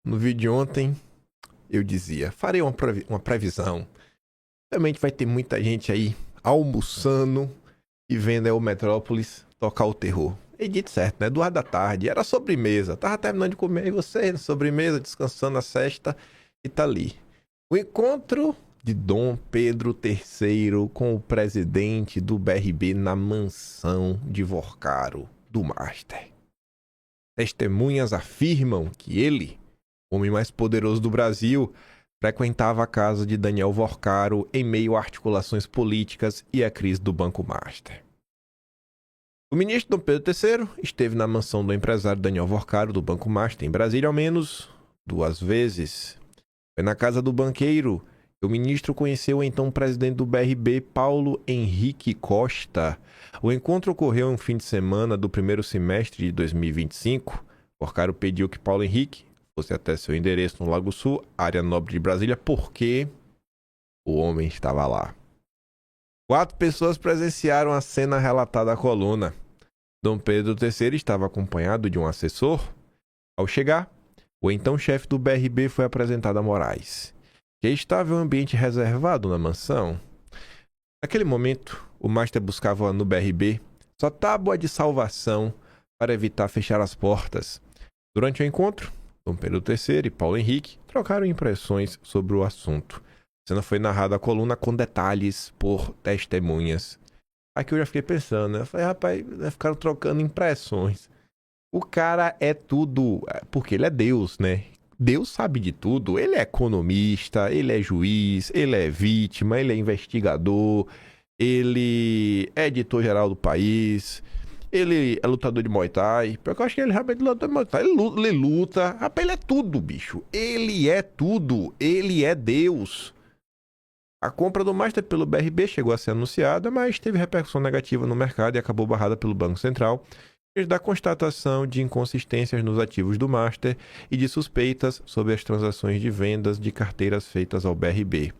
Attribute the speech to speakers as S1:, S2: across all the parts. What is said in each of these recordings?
S1: no vídeo de ontem, eu dizia, farei uma previsão. Realmente vai ter muita gente aí almoçando e vendo aí o Metrópolis tocar o terror. E dito certo, né? 2 da tarde, era sobremesa. Tava terminando de comer aí você, na sobremesa, descansando a sesta, e tá ali. O encontro de Dom Pedro III com o presidente do BRB na mansão de Vorcaro do Master. Testemunhas afirmam que ele, o homem mais poderoso do Brasil, frequentava a casa de Daniel Vorcaro em meio a articulações políticas e a crise do Banco Master. O ministro Dom Pedro III esteve na mansão do empresário Daniel Vorcaro do Banco Master em Brasília ao menos 2 vezes. Foi na casa do banqueiro que o ministro conheceu o então presidente do BRB, Paulo Henrique Costa. O encontro ocorreu em um fim de semana do primeiro semestre de 2025. Vorcaro pediu que Paulo Henrique fosse até seu endereço no Lago Sul, área nobre de Brasília, porque o homem estava lá. 4 pessoas presenciaram a cena relatada à coluna. Dom Pedro III estava acompanhado de um assessor. Ao chegar, o então chefe do BRB foi apresentado a Moraes, que estava em um ambiente reservado na mansão. Naquele momento, o Master buscava no BRB sua tábua de salvação para evitar fechar as portas. Durante o encontro, Dom Pedro III e Paulo Henrique trocaram impressões sobre o assunto. A cena foi narrada à coluna com detalhes por testemunhas. Aqui eu já fiquei pensando, né? Eu falei, rapaz, ficaram trocando impressões. O cara é tudo, porque ele é Deus, né? Deus sabe de tudo. Ele é economista, ele é juiz, ele é vítima, ele é investigador, ele é editor-geral do país, ele é lutador de Muay Thai. Porque eu acho que ele realmente é lutador de Muay Thai. Ele luta. Rapaz, ele é tudo, bicho. Ele é tudo. Ele é Deus. A compra do Master pelo BRB chegou a ser anunciada, mas teve repercussão negativa no mercado e acabou barrada pelo Banco Central, desde a constatação de inconsistências nos ativos do Master e de suspeitas sobre as transações de vendas de carteiras feitas ao BRB.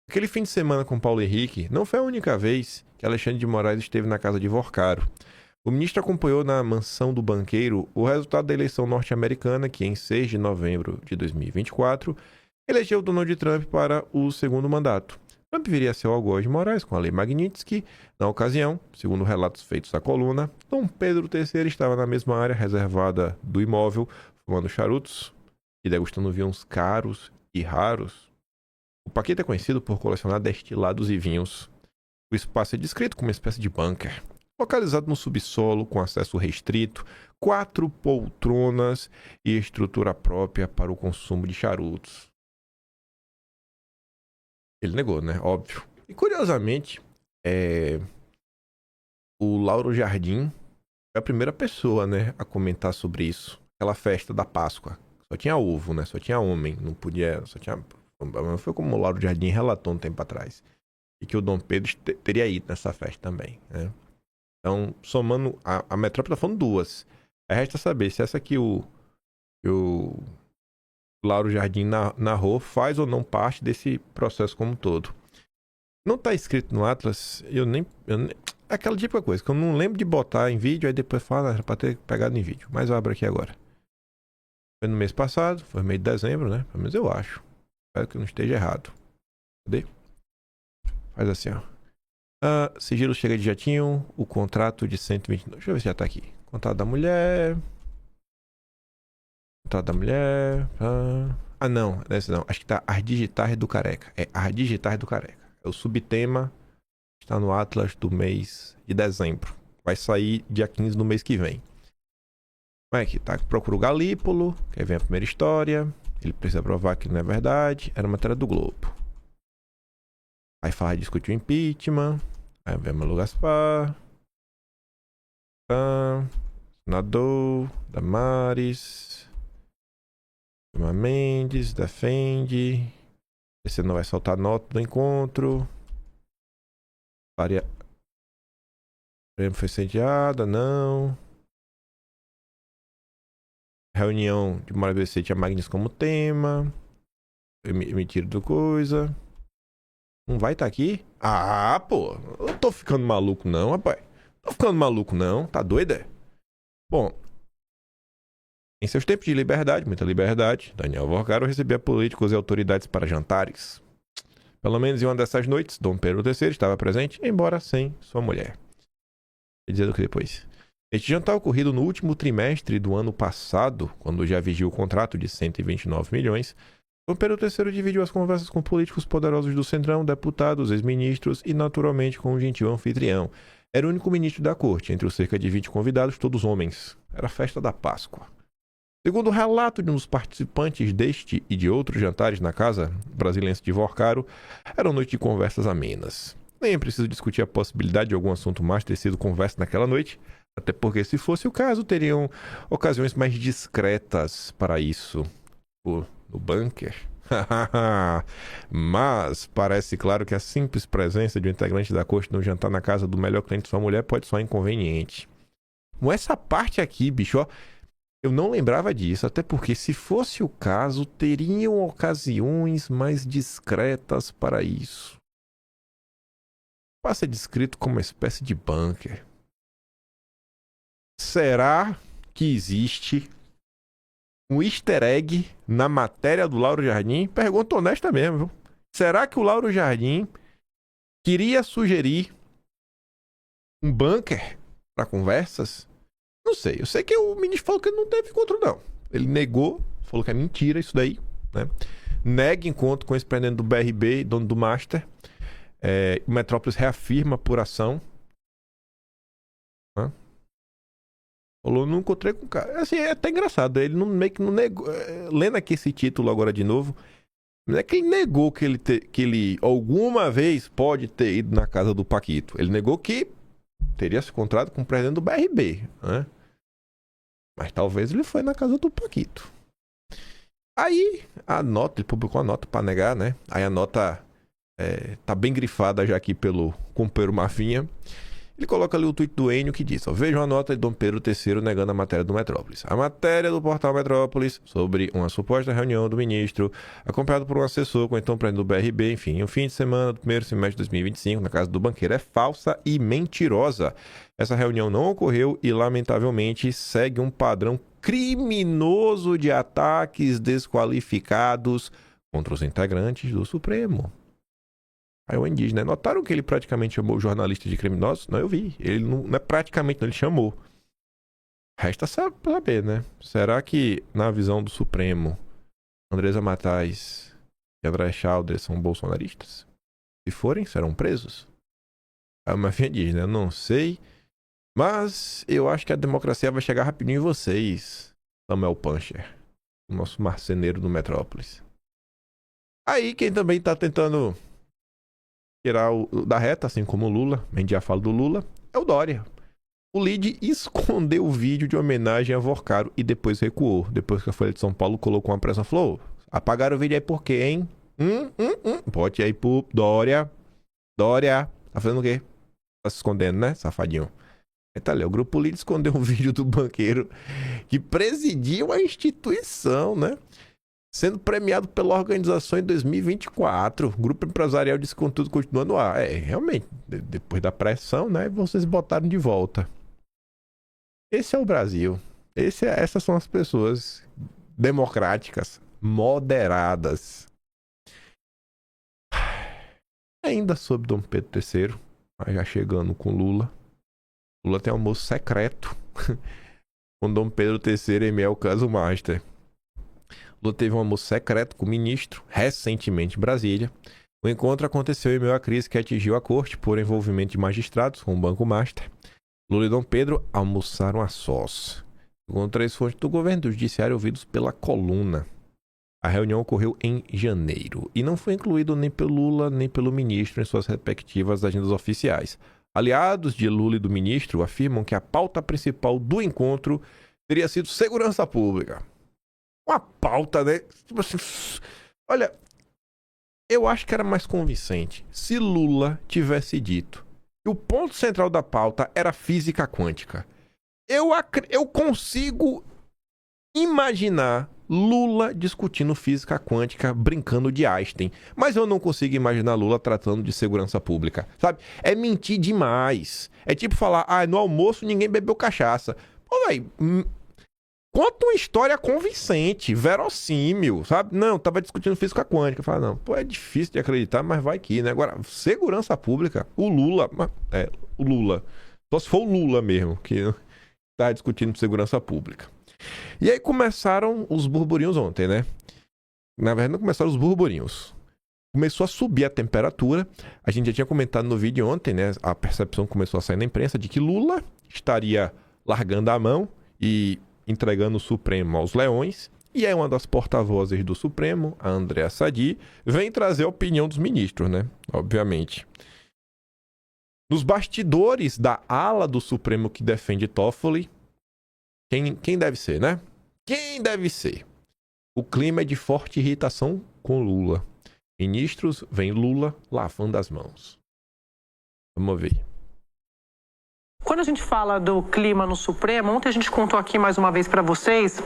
S1: Aquele fim de semana com Paulo Henrique não foi a única vez que Alexandre de Moraes esteve na casa de Vorcaro. O ministro acompanhou na mansão do banqueiro o resultado da eleição norte-americana que, em 6 de novembro de 2024, elegeu Donald Trump para o segundo mandato. Trump viria a ser o algoz de Moraes com a lei Magnitsky. Na ocasião, segundo relatos feitos à coluna, Dom Pedro III estava na mesma área reservada do imóvel, fumando charutos e degustando vinhos caros e raros. O Paquito é conhecido por colecionar destilados e vinhos. O espaço é descrito como uma espécie de bunker, localizado no subsolo com acesso restrito, 4 poltronas e estrutura própria para o consumo de charutos. Ele negou, né? Óbvio. E curiosamente, o Lauro Jardim foi a primeira pessoa, né, a comentar sobre isso. Aquela festa da Páscoa. Só tinha ovo, né? Só tinha homem. Não podia... Só tinha... Foi como o Lauro Jardim relatou um tempo atrás. E que o Dom Pedro teria ido nessa festa também, né? Então, somando... A metrópole tá falando 2. Aí resta saber se essa que o Lauro Jardim narrou faz ou não parte desse processo como um todo. Não tá escrito no Atlas, eu nem é aquela típica coisa que eu não lembro de botar em vídeo, aí depois fala, era pra ter pegado em vídeo. Mas eu abro aqui agora. Foi no mês passado, foi no mês de dezembro, né? Pelo menos eu acho. Espero que não esteja errado. Cadê? Faz assim, ó. Sigilo chega de jatinho, o contrato de 129. Deixa eu ver se já tá aqui. Contrato da mulher. Contrato da mulher. Não, nesse não. Acho que tá As Digitais do Careca. É As Digitais do Careca. É o subtema. Está no Atlas do mês de dezembro. Vai sair dia 15 do mês que vem. Como é que tá? Procura o Galípolo, que aí vem a primeira história. Ele precisa provar que não é verdade. Era matéria do Globo. Aí fala, discutir o impeachment. Aí vem Malu Gaspar. Senador. Damares. Dilma Mendes. Defende. Você não vai soltar nota do encontro. Faria. Foi sediada, não. Reunião de Moraes BC tinha Magnus como tema. Emitido do coisa. Não vai estar aqui? Ah, pô. Eu tô ficando maluco não, rapaz. Tô ficando maluco não. Tá doido, é? Bom. Em seus tempos de liberdade, muita liberdade, Daniel Alvorcaro recebia políticos e autoridades para jantares. Pelo menos em uma dessas noites, Dom Pedro III estava presente, embora sem sua mulher. Quer dizer do que depois. Este jantar ocorrido no último trimestre do ano passado, quando já vigia o contrato de 129 milhões, Dom Pedro III dividiu as conversas com políticos poderosos do Centrão, deputados, ex-ministros e, naturalmente, com um gentil anfitrião. Era o único ministro da corte, entre os cerca de 20 convidados, todos homens. Era a festa da Páscoa. Segundo o relato de um dos participantes deste e de outros jantares na casa brasilense de Vorcaro, eram noites de conversas amenas. Nem é preciso discutir a possibilidade de algum assunto mais ter sido conversa naquela noite, até porque, se fosse o caso, teriam ocasiões mais discretas para isso. No bunker. Mas parece claro que a simples presença de um integrante da corte no jantar na casa do melhor cliente de sua mulher pode soar inconveniente. Com essa parte aqui, bicho, ó, eu não lembrava disso, até porque, se fosse o caso, teriam ocasiões mais discretas para isso. Pode ser descrito como uma espécie de bunker. Será que existe um easter egg na matéria do Lauro Jardim? Pergunta honesta mesmo, viu? Será que o Lauro Jardim queria sugerir um bunker para conversas? Não sei. Eu sei que o ministro falou que ele não teve encontro, não. Ele negou, falou que é mentira isso daí, né? Nega encontro com esse presidente do BRB, dono do Master. O Metrópolis reafirma a apuração. Falou, não encontrei com o cara. Assim, é até engraçado. Ele meio que não negou. Lendo aqui esse título agora de novo, não é que ele negou que ele alguma vez pode ter ido na casa do Paquito. Ele negou que teria se encontrado com o presidente do BRB, né? Mas talvez ele foi na casa do Paquito. Aí, ele publicou a nota pra negar, né? Aí a nota tá bem grifada já aqui pelo companheiro Mafinha. Ele coloca ali o tweet do Enio que diz, vejam a nota de Dom Pedro III negando a matéria do Metrópolis. A matéria do portal Metrópolis sobre uma suposta reunião do ministro, acompanhado por um assessor com o então presidente do BRB, enfim, o fim de semana do primeiro semestre de 2025, na casa do banqueiro, é falsa e mentirosa. Essa reunião não ocorreu e, lamentavelmente, segue um padrão criminoso de ataques desqualificados contra os integrantes do Supremo. Aí o Enio diz, né? Notaram que ele praticamente chamou o jornalista de criminosos? Não, eu vi. Ele não é praticamente, não, ele chamou. Resta saber, né? Será que, na visão do Supremo, Andresa Matais e André Chalder são bolsonaristas? Se forem, serão presos? Aí o Mafinha diz, né? Eu não sei, mas eu acho que a democracia vai chegar rapidinho em vocês, Samuel Puncher, o nosso marceneiro do Metrópolis. Aí quem também tá tentando tirar da reta, assim como o Lula, a gente já fala do Lula, é o Dória. O Lide escondeu o vídeo de homenagem a Vorcaro e depois recuou. Depois que a Folha de São Paulo colocou uma pressão, falou, apagaram o vídeo aí por quê, hein? Bote aí pro Dória. Dória, tá fazendo o quê? Tá se escondendo, né, safadinho? Aí tá ali, o Grupo Lide escondeu um vídeo do banqueiro que presidia uma instituição, né? Sendo premiado pela organização em 2024. O grupo empresarial disse que contudo continua no ar. Realmente, depois da pressão, né? Vocês botaram de volta. Esse é o Brasil. Essas são as pessoas democráticas, moderadas. Ainda sobre Dom Pedro III, mas já chegando com Lula. Lula tem um almoço secreto com Dom Pedro III e Miel Caso Master. Lula teve um almoço secreto com o ministro, recentemente em Brasília. O encontro aconteceu em meio à crise que atingiu a corte por envolvimento de magistrados com o Banco Master. Lula e Dom Pedro almoçaram a sós. Segundo 3 fontes do governo do judiciário ouvidos pela coluna. A reunião ocorreu em janeiro e não foi incluído nem pelo Lula nem pelo ministro em suas respectivas agendas oficiais. Aliados de Lula e do ministro afirmam que a pauta principal do encontro teria sido segurança pública. Uma pauta, né? Tipo assim, olha, eu acho que era mais convincente se Lula tivesse dito que o ponto central da pauta era física quântica. Eu consigo imaginar Lula discutindo física quântica, brincando de Einstein. Mas eu não consigo imaginar Lula tratando de segurança pública, sabe? É mentir demais. É tipo falar, no almoço ninguém bebeu cachaça. Pô, velho, conta uma história convincente, verossímil, sabe? Não, tava discutindo física quântica. Fala, não, pô, é difícil de acreditar, mas vai que, né? Agora, segurança pública, o Lula, só se for o Lula mesmo, que tá discutindo segurança pública. E aí começaram os burburinhos ontem, né? Na verdade, não começaram os burburinhos. Começou a subir a temperatura. A gente já tinha comentado no vídeo ontem, né? A percepção começou a sair na imprensa de que Lula estaria largando a mão e entregando o Supremo aos leões. E aí uma das porta-vozes do Supremo, a Andréa Sadi, vem trazer a opinião dos ministros, né? Obviamente. Nos bastidores da ala do Supremo que defende Toffoli, quem deve ser, né? Quem deve ser? O clima é de forte irritação com Lula. Ministros veem Lula lavando as mãos. Vamos ver.
S2: Quando a gente fala do clima no Supremo, ontem a gente contou aqui mais uma vez para vocês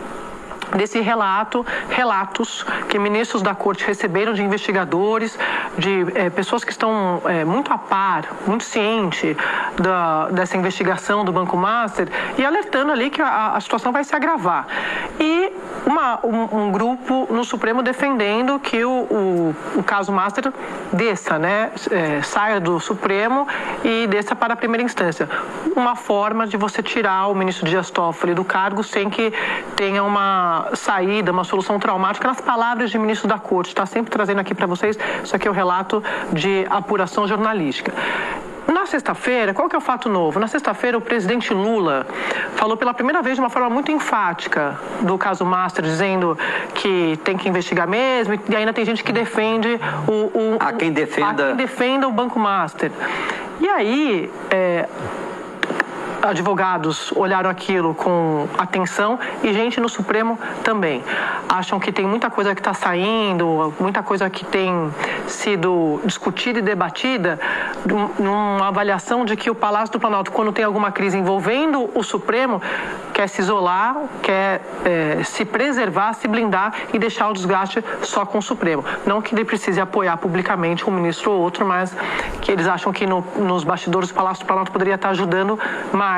S2: desse relatos que ministros da corte receberam de investigadores, de pessoas que estão muito a par, muito ciente dessa investigação do Banco Master e alertando ali que a situação vai se agravar. E um grupo no Supremo defendendo que o caso Master desça, né, saia do Supremo e desça para a primeira instância. Uma forma de você tirar o ministro Dias Toffoli do cargo sem que tenha uma saída, uma solução traumática, nas palavras de ministro da Corte. Está sempre trazendo aqui para vocês, isso aqui é o relato de apuração jornalística. Na sexta-feira, qual que é o fato novo? Na sexta-feira, o presidente Lula falou pela primeira vez de uma forma muito enfática do caso Master, dizendo que tem que investigar mesmo, e ainda tem gente que defende há quem defenda o Banco Master. E aí, advogados olharam aquilo com atenção e gente no Supremo também. Acham que tem muita coisa que está saindo, muita coisa que tem sido discutida e debatida numa avaliação de que o Palácio do Planalto, quando tem alguma crise envolvendo o Supremo, quer se isolar, quer se preservar, se blindar e deixar o desgaste só com o Supremo. Não que ele precise apoiar publicamente um ministro ou outro, mas que eles acham que nos bastidores do Palácio do Planalto poderia estar ajudando mais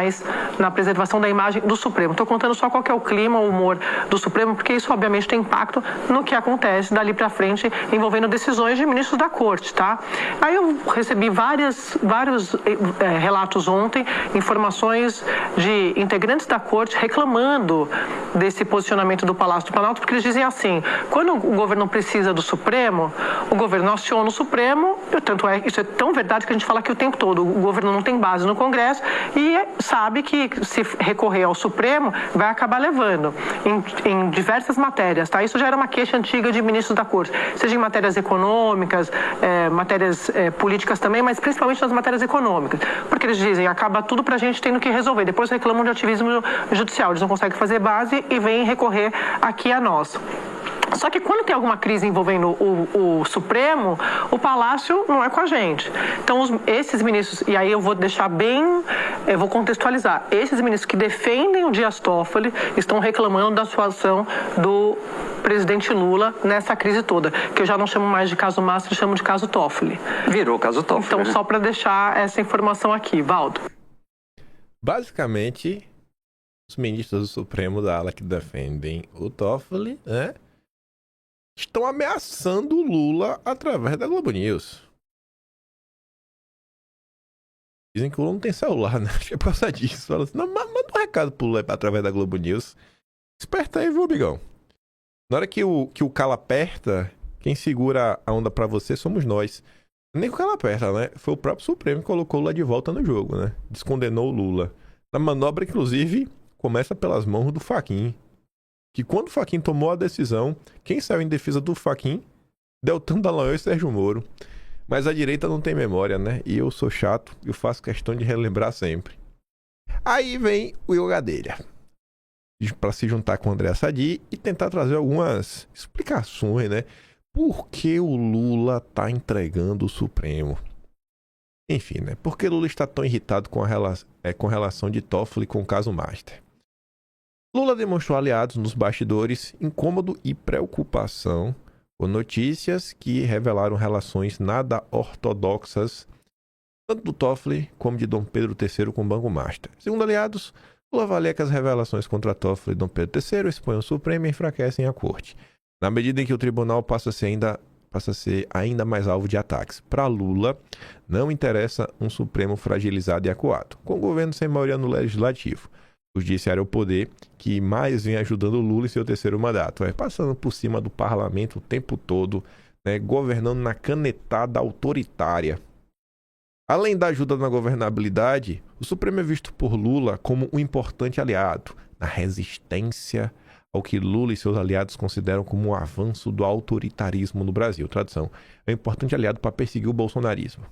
S2: na preservação da imagem do Supremo. Estou contando só qual que é o clima, o humor do Supremo, porque isso obviamente tem impacto no que acontece dali para frente envolvendo decisões de ministros da Corte, tá? Aí eu recebi vários relatos ontem, informações de integrantes da Corte reclamando desse posicionamento do Palácio do Planalto, porque eles dizem assim, quando o governo precisa do Supremo, o governo aciona o Supremo, tanto isso é tão verdade que a gente fala aqui o tempo todo, o governo não tem base no Congresso e sabe que se recorrer ao Supremo vai acabar levando em diversas matérias, tá? Isso já era uma queixa antiga de ministros da Corte, seja em matérias econômicas, matérias políticas também, mas principalmente nas matérias econômicas, porque eles dizem, acaba tudo pra gente tendo que resolver, depois reclamam de ativismo judicial, eles não conseguem fazer base e vêm recorrer aqui a nós. Só que quando tem alguma crise envolvendo o Supremo, o Palácio não é com a gente. Então, esses ministros, e aí eu vou deixar eu vou contextualizar, esses ministros que defendem o Dias Toffoli estão reclamando da situação do presidente Lula nessa crise toda, que eu já não chamo mais de caso Master, chamo de caso Toffoli.
S3: Virou caso Toffoli.
S2: Então, só para deixar essa informação aqui, Valdo.
S1: Basicamente, os ministros do Supremo da ala que defendem o Toffoli, né, estão ameaçando o Lula através da Globo News. Dizem que o Lula não tem celular, né? Acho que é por causa disso. Fala assim, não, manda um recado pro Lula através da Globo News. Esperta aí, viu, amigão? Na hora que o calo aperta, quem segura a onda pra você somos nós. Nem que o calo aperta, né? Foi o próprio Supremo que colocou o Lula de volta no jogo, né? Descondenou o Lula. Na manobra, inclusive, começa pelas mãos do Fachin. Que quando o Fachin tomou a decisão, quem saiu em defesa do Fachin? Deltan Dallagnol e Sérgio Moro. Mas a direita não tem memória, né? E eu sou chato, eu faço questão de relembrar sempre. Aí vem o Igor Gadelha para se juntar com o Andréa Sadi e tentar trazer algumas explicações, né? Por que o Lula tá entregando o Supremo? Enfim, né? Por que Lula está tão irritado com relação de Toffoli com o caso Master? Lula demonstrou aliados nos bastidores incômodo e preocupação com notícias que revelaram relações nada ortodoxas tanto do Toffoli como de Dom Pedro III com o Banco Master. Segundo aliados, Lula avalia que as revelações contra Toffoli e Dom Pedro III expõem o Supremo e enfraquecem a corte, na medida em que o tribunal passa a ser ainda mais alvo de ataques. Para Lula, não interessa um Supremo fragilizado e acuado, com o governo sem maioria no legislativo. O judiciário é o poder que mais vem ajudando Lula em seu terceiro mandato, passando por cima do parlamento o tempo todo, governando na canetada autoritária. Além da ajuda na governabilidade, o Supremo é visto por Lula como um importante aliado na resistência ao que Lula e seus aliados consideram como um avanço do autoritarismo no Brasil. Tradução: é um importante aliado para perseguir o bolsonarismo.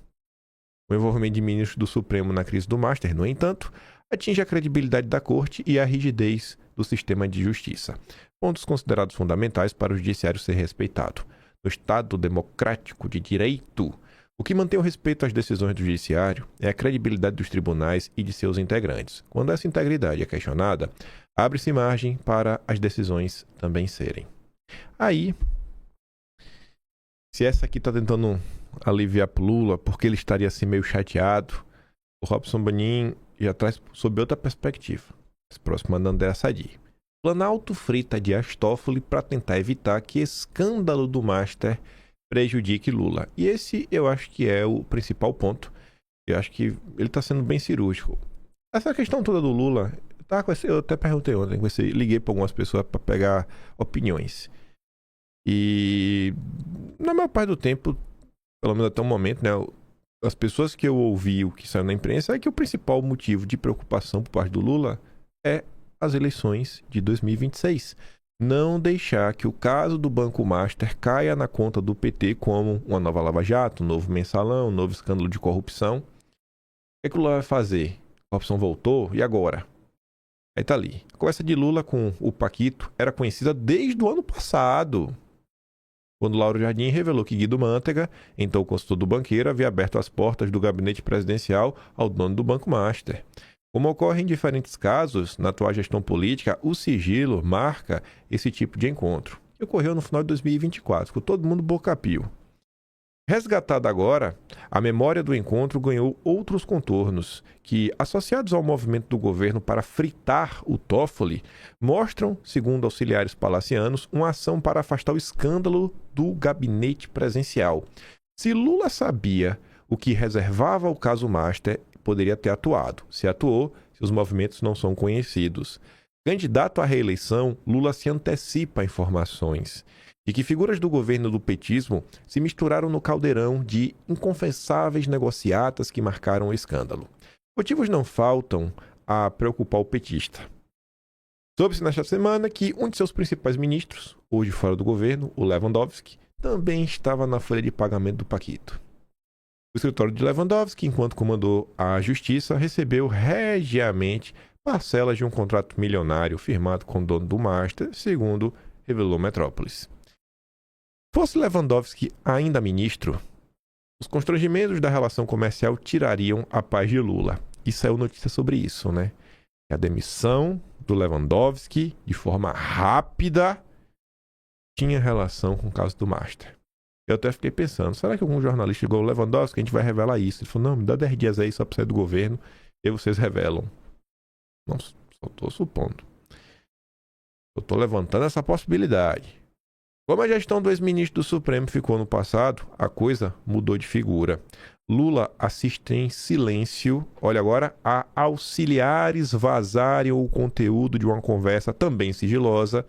S1: O envolvimento de ministros do Supremo na crise do Master, no entanto, atinge a credibilidade da Corte e a rigidez do sistema de justiça, pontos considerados fundamentais para o judiciário ser respeitado. No Estado democrático de direito, o que mantém o respeito às decisões do judiciário é a credibilidade dos tribunais e de seus integrantes. Quando essa integridade é questionada, abre-se margem para as decisões também serem. Aí, se essa aqui está tentando aliviar pro Lula, porque ele estaria assim meio chateado, o Robson Bonin já traz sob outra perspectiva. Esse próximo mandando André Sadi. Planalto frita Dias Toffoli para tentar evitar que escândalo do Master prejudique Lula. E esse eu acho que é o principal ponto. Eu acho que ele está sendo bem cirúrgico. Essa questão toda do Lula, eu até perguntei ontem, liguei para algumas pessoas para pegar opiniões. E na maior parte do tempo, pelo menos até o momento, as pessoas que eu ouvi o que saiu na imprensa é que o principal motivo de preocupação por parte do Lula é as eleições de 2026. Não deixar que o caso do Banco Master caia na conta do PT como uma nova Lava Jato, um novo mensalão, um novo escândalo de corrupção. O que o Lula vai fazer? A corrupção voltou, e agora? Aí tá ali. A conversa de Lula com o Paquito era conhecida desde o ano passado, quando Lauro Jardim revelou que Guido Mantega, então consultor do banqueiro, havia aberto as portas do gabinete presidencial ao dono do Banco Master. Como ocorre em diferentes casos, na atual gestão política, o sigilo marca esse tipo de encontro, que ocorreu no final de 2024, com todo mundo boca a pio. Resgatada agora, a memória do encontro ganhou outros contornos que, associados ao movimento do governo para fritar o Toffoli, mostram, segundo auxiliares palacianos, uma ação para afastar o escândalo do gabinete presidencial. Se Lula sabia o que reservava o caso Master, poderia ter atuado. Se atuou, seus movimentos não são conhecidos. Candidato à reeleição, Lula se antecipa a informações de que figuras do governo do petismo se misturaram no caldeirão de inconfessáveis negociatas que marcaram o escândalo. Motivos não faltam a preocupar o petista. Soube-se nesta semana que um de seus principais ministros, hoje fora do governo, o Lewandowski, também estava na folha de pagamento do Paquito. O escritório de Lewandowski, enquanto comandou a justiça, recebeu regiamente parcelas de um contrato milionário firmado com o dono do Master, segundo revelou Metrópolis. Fosse Lewandowski ainda ministro, os constrangimentos da relação comercial tirariam a paz de Lula. E saiu notícia sobre isso, A demissão do Lewandowski, de forma rápida, tinha relação com o caso do Master. Eu até fiquei pensando, será que algum jornalista igual o Lewandowski, a gente vai revelar isso? Ele falou, não, me dá 10 dias aí só pra sair do governo, e vocês revelam. Não, só tô supondo. Eu tô levantando essa possibilidade. Como a gestão do ex-ministro do Supremo ficou no passado, a coisa mudou de figura. Lula assiste em silêncio, olha agora, a auxiliares vazarem o conteúdo de uma conversa também sigilosa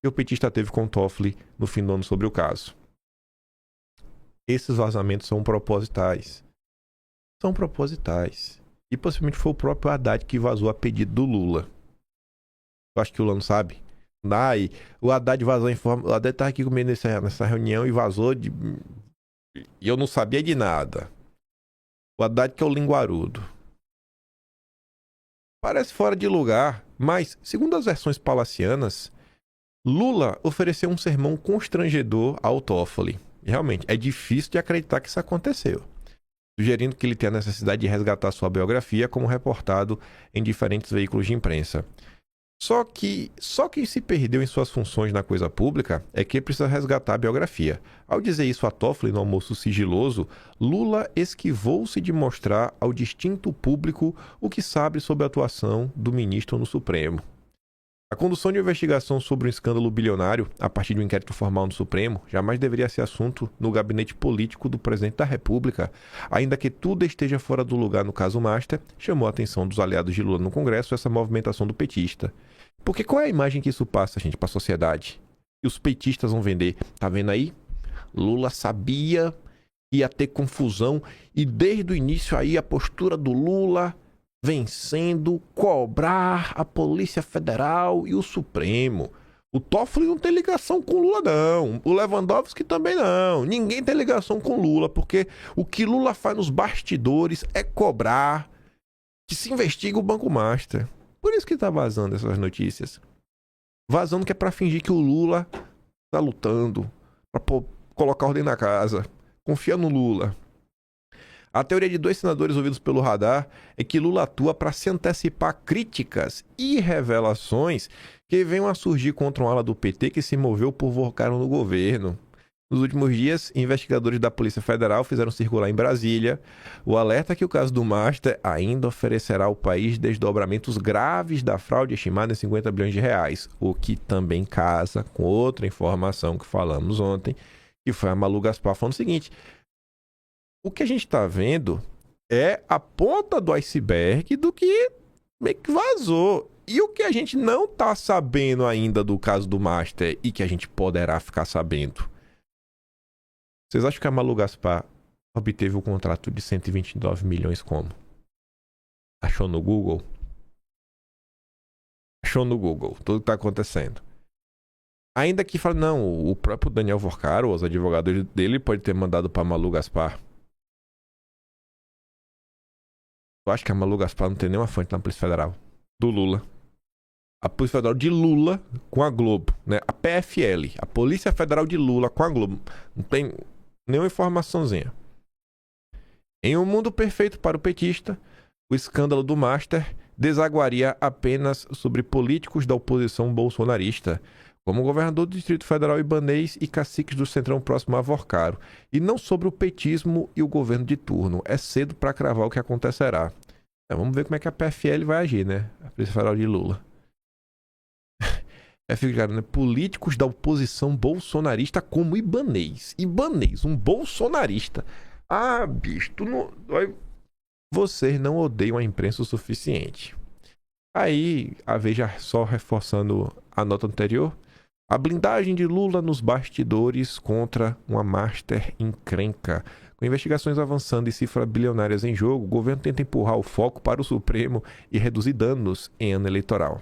S1: que o petista teve com Toffoli no fim do ano sobre o caso. Esses vazamentos são propositais. São propositais. E possivelmente foi o próprio Haddad que vazou a pedido do Lula. Eu acho que o Lula não sabe. E o Haddad vazou a informação. O Haddad estava aqui comigo nessa reunião e vazou de... E eu não sabia de nada. O Haddad que é o linguarudo. Parece fora de lugar, mas, segundo as versões palacianas, Lula ofereceu um sermão constrangedor ao Toffoli. E realmente, é difícil de acreditar que isso aconteceu, sugerindo que ele tem a necessidade de resgatar sua biografia, como reportado em diferentes veículos de imprensa. Só quem se perdeu em suas funções na coisa pública é que precisa resgatar a biografia. Ao dizer isso a Toffoli no almoço sigiloso, Lula esquivou-se de mostrar ao distinto público o que sabe sobre a atuação do ministro no Supremo. A condução de uma investigação sobre um escândalo bilionário, a partir de um inquérito formal no Supremo, jamais deveria ser assunto no gabinete político do presidente da República. Ainda que tudo esteja fora do lugar no caso Master, chamou a atenção dos aliados de Lula no Congresso essa movimentação do petista. Porque qual é a imagem que isso passa, gente, para a sociedade? E os petistas vão vender. Tá vendo aí? Lula sabia que ia ter confusão e desde o início aí a postura do Lula vencendo, cobrar a Polícia Federal e o Supremo. O Toffoli não tem ligação com Lula, não. O Lewandowski também não. Ninguém tem ligação com Lula, porque o que Lula faz nos bastidores é cobrar que se investigue o Banco Master. Por isso que tá vazando essas notícias. Vazando que é pra fingir que o Lula tá lutando, pra colocar ordem na casa. Confia no Lula. A teoria de 2 senadores ouvidos pelo radar é que Lula atua para se antecipar críticas e revelações que venham a surgir contra um ala do PT que se moveu por Volcaro no governo. Nos últimos dias, investigadores da Polícia Federal fizeram circular em Brasília o alerta que o caso do Master ainda oferecerá ao país desdobramentos graves da fraude estimada em 50 bilhões de reais, o que também casa com outra informação que falamos ontem, que foi a Malu Gaspar falando o seguinte: o que a gente está vendo é a ponta do iceberg do que meio que vazou. E o que a gente não está sabendo ainda do caso do Master e que a gente poderá ficar sabendo? Vocês acham que a Malu Gaspar obteve o contrato de 129 milhões como? Achou no Google? Achou no Google tudo que está acontecendo. Ainda que fale, não, o próprio Daniel Volcaro, os advogados dele, pode ter mandado para Malu Gaspar. Eu acho que a Malu Gaspar não tem nenhuma fonte na Polícia Federal. Do Lula. A Polícia Federal de Lula com a Globo, né? A PFL, a Polícia Federal de Lula com a Globo. Não tem nenhuma informaçãozinha. Em um mundo perfeito para o petista, o escândalo do Master desaguaria apenas sobre políticos da oposição bolsonarista, como o governador do Distrito Federal Ibanez e caciques do Centrão próximo a Volcaro, e não sobre o petismo e o governo de turno. É cedo para cravar o que acontecerá. Vamos ver como é que a PFL vai agir, né? A Polícia Federal de Lula. Né? Políticos da oposição bolsonarista como Ibanez. Ibanez, um bolsonarista. Ah, bicho, vocês não odeiam a imprensa o suficiente. Aí, a Veja só reforçando a nota anterior, a blindagem de Lula nos bastidores contra uma Master encrenca. Com investigações avançando e cifras bilionárias em jogo, o governo tenta empurrar o foco para o Supremo e reduzir danos em ano eleitoral.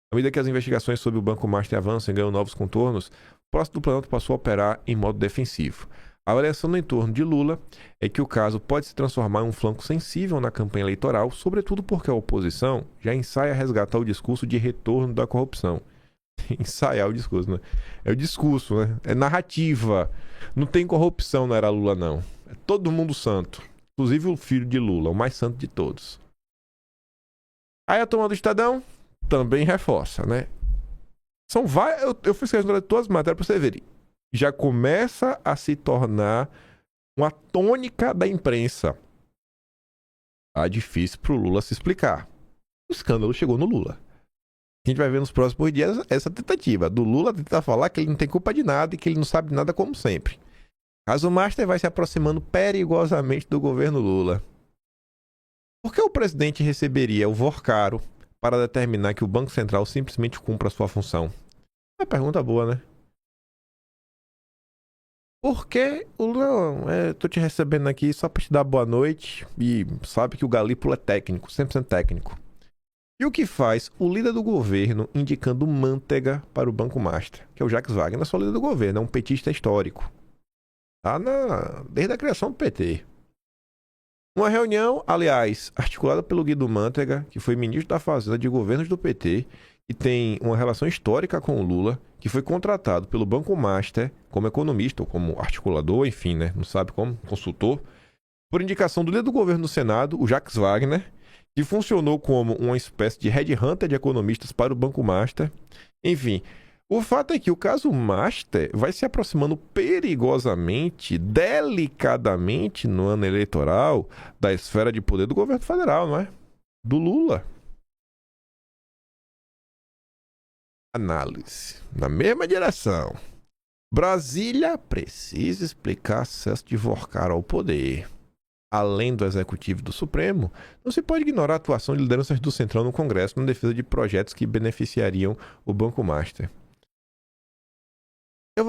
S1: À medida que as investigações sobre o Banco Master avançam e ganham novos contornos, o Palácio do Planalto passou a operar em modo defensivo. A avaliação no entorno de Lula é que o caso pode se transformar em um flanco sensível na campanha eleitoral, sobretudo porque a oposição já ensaia resgatar o discurso de retorno da corrupção. Ensaiar o discurso, né? É o discurso, né? É narrativa. Não tem corrupção na era Lula, não. É todo mundo santo. Inclusive o filho de Lula, o mais santo de todos. Aí a turma do Estadão também reforça, né? São várias. Eu fiz questão de todas as matérias para você verem. Já começa a se tornar uma tônica da imprensa. Tá difícil pro Lula se explicar. O escândalo chegou no Lula. A gente vai ver nos próximos dias essa tentativa do Lula tentar falar que ele não tem culpa de nada e que ele não sabe de nada como sempre. Caso o Master vai se aproximando perigosamente do governo Lula. Por que o presidente receberia o Volcaro para determinar que o Banco Central simplesmente cumpra a sua função? É uma pergunta boa, né? Porque o Lula, tô te recebendo aqui só para te dar boa noite e sabe que o Galípolo é técnico, 100% técnico. E o que faz o líder do governo indicando Manteiga para o Banco Master, que é o Jacques Wagner, não é só líder do governo, é um petista histórico. Tá desde a criação do PT. Uma reunião, aliás, articulada pelo Guido Mantega, que foi ministro da Fazenda de governos do PT, e tem uma relação histórica com o Lula, que foi contratado pelo Banco Master como economista, ou como articulador, enfim, né? Não sabe como, consultor, por indicação do líder do governo do Senado, o Jacques Wagner, que funcionou como uma espécie de headhunter de economistas para o Banco Master. Enfim, o fato é que o caso Master vai se aproximando perigosamente, delicadamente no ano eleitoral da esfera de poder do governo federal, não é? Do Lula. Análise. Na mesma direção. Brasília precisa explicar acesso de Vorcaro ao poder. Além do Executivo e do Supremo, não se pode ignorar a atuação de lideranças do Centrão no Congresso na defesa de projetos que beneficiariam o Banco Master. Eu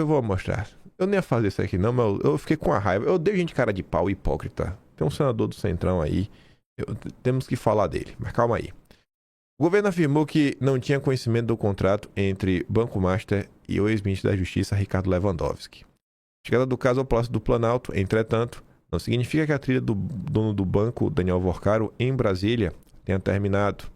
S1: vou mostrar. Eu nem ia fazer isso aqui não, mas eu fiquei com a raiva. Eu odeio gente cara de pau hipócrita. Tem um senador do Centrão aí. Temos que falar dele, mas calma aí. O governo afirmou que não tinha conhecimento do contrato entre Banco Master e o ex-ministro da Justiça, Ricardo Lewandowski. A chegada do caso ao Palácio do Planalto, entretanto, não significa que a trilha do dono do banco, Daniel Vorcaro, em Brasília, tenha terminado.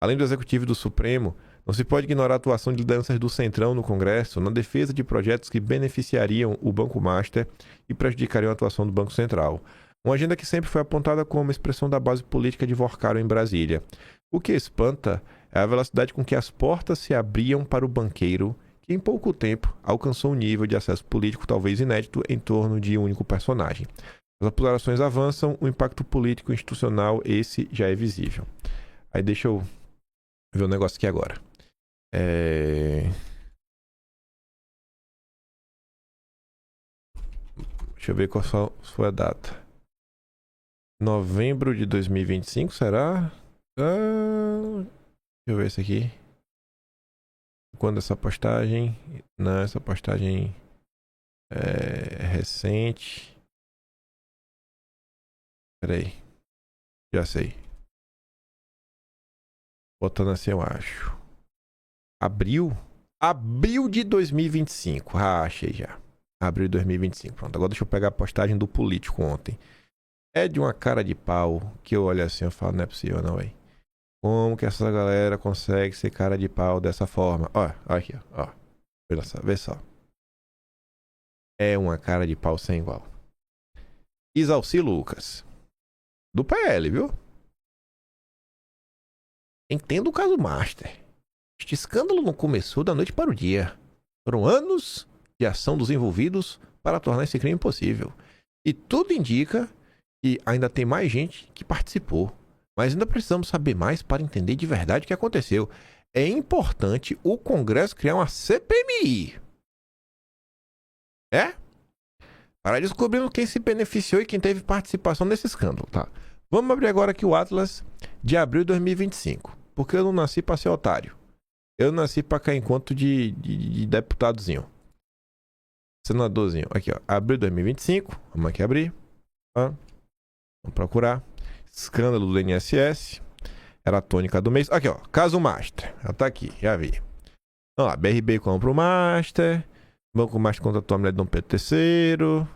S1: Além do Executivo e do Supremo, não se pode ignorar a atuação de lideranças do Centrão no Congresso na defesa de projetos que beneficiariam o Banco Master e prejudicariam a atuação do Banco Central. Uma agenda que sempre foi apontada como expressão da base política de Vorcaro em Brasília. O que espanta é a velocidade com que as portas se abriam para o banqueiro, que em pouco tempo alcançou um nível de acesso político talvez inédito em torno de um único personagem. As apurações avançam, o impacto político e institucional, esse já é visível. Aí deixa eu ver um negócio aqui agora. Deixa eu ver qual foi a data. Novembro de 2025, será? Deixa eu ver isso aqui. Quando essa postagem? Não, essa postagem é recente. Peraí. Já sei. Botando assim, eu acho. Abril de 2025. Ah, achei já. Abril de 2025. Pronto, agora deixa eu pegar a postagem do Político ontem. É de uma cara de pau que eu olho assim e falo, não é possível não, véi. Como que essa galera consegue ser cara de pau dessa forma? Olha aqui, ó. Vê só. É uma cara de pau sem igual. Isalci Lucas. Do PL, viu? Entenda o caso Master. Este escândalo não começou da noite para o dia. Foram anos de ação dos envolvidos para tornar esse crime impossível. E tudo indica que ainda tem mais gente que participou. Mas ainda precisamos saber mais para entender de verdade o que aconteceu. É importante o Congresso criar uma CPMI. Para descobrir quem se beneficiou e quem teve participação nesse escândalo, tá? Vamos abrir agora aqui o Atlas de abril de 2025. Porque eu não nasci para ser otário. Eu nasci para cair em conto de deputadozinho. Senadorzinho. Aqui, ó. Abril de 2025. Vamos aqui abrir. Vamos procurar. Escândalo do INSS. Era a tônica do mês. Aqui, ó. Caso Master. Já tá aqui. Já vi. Vamos lá. BRB compra o Master. Banco Master contratou a mulher de Dom Pedro III.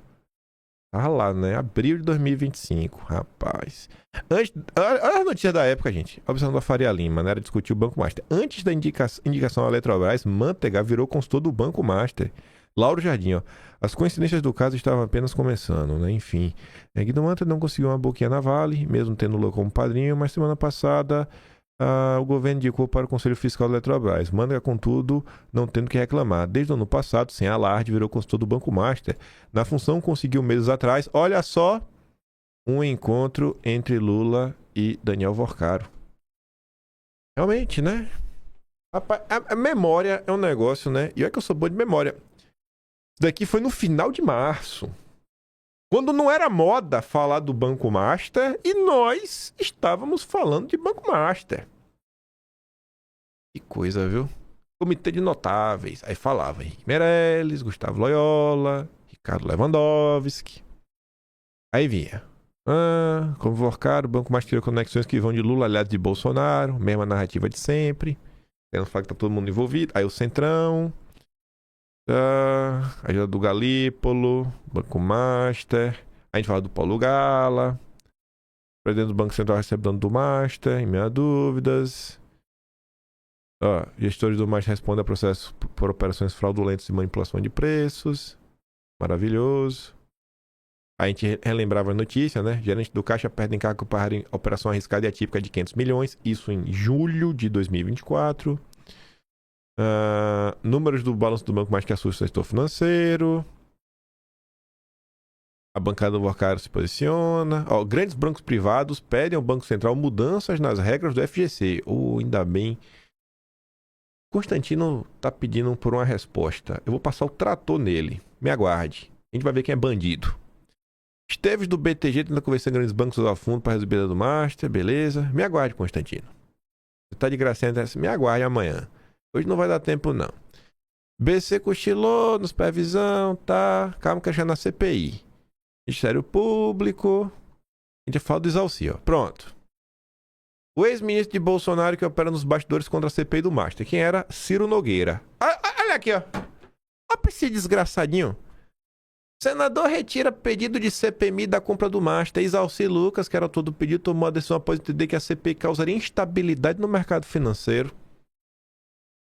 S1: Tá lá, né? Abril de 2025. Rapaz. Olha as notícias da época, gente. Observando a Faria Lima, né? Era discutir o Banco Master. Antes da indicação à Eletrobras, Manteiga virou consultor do Banco Master. Lauro Jardim, ó. As coincidências do caso estavam apenas começando, né? Enfim. Guido Manteiga não conseguiu uma boquinha na Vale, mesmo tendo Lula como padrinho, mas semana passada o governo indicou para o Conselho Fiscal da Eletrobras. Manteiga, contudo, não tendo que reclamar. Desde o ano passado, sem alarde, virou consultor do Banco Master. Na função, conseguiu meses atrás, olha só, um encontro entre Lula e Daniel Vorcaro. Realmente, né? Rapaz, a memória é um negócio, né? E olha que eu sou bom de memória. Isso daqui foi no final de março. Quando não era moda falar do Banco Master e nós estávamos falando de Banco Master. Que coisa, viu? Comitê de notáveis. Aí falava Henrique Meirelles, Gustavo Loyola, Ricardo Lewandowski. Aí vinha. Como Vorcaro, o Banco Master criou conexões que vão de Lula, aliado de Bolsonaro. Mesma narrativa de sempre. Tendo falar que tá todo mundo envolvido. Aí o Centrão. A ajuda do Galípolo, Banco Master. A gente fala do Paulo Gala. O presidente do Banco Central recebe dano do Master, em meia dúvidas. Gestores do Master respondem a processos por operações fraudulentas e manipulação de preços. Maravilhoso. A gente relembrava a notícia, né? Gerente do Caixa perde encargo para operação arriscada e atípica de 500 milhões. Isso em julho de 2024. Números do balanço do banco mais que assusta o setor financeiro. A bancada do Borcaro se posiciona. Grandes bancos privados pedem ao Banco Central mudanças nas regras do FGC. Ainda bem. Constantino tá pedindo por uma resposta. Eu vou passar o trator nele. Me aguarde. A gente vai ver quem é bandido. Esteves do BTG tentando convencer grandes bancos a fundo para resolver do Master. Beleza. Me aguarde, Constantino. Você tá de gracinha. Me aguarde amanhã. Hoje não vai dar tempo, não. BC cochilou nos supervisão, tá? Calma que achando na CPI. Ministério Público. A gente fala do Exalci, ó. Pronto. O ex-ministro de Bolsonaro que opera nos bastidores contra a CPI do Master. Quem era? Ciro Nogueira. Olha aqui, ó. Olha pra esse desgraçadinho. Senador retira pedido de CPMI da compra do Master. Exalci Lucas, que era todo o pedido, tomou a decisão após entender que a CPI causaria instabilidade no mercado financeiro.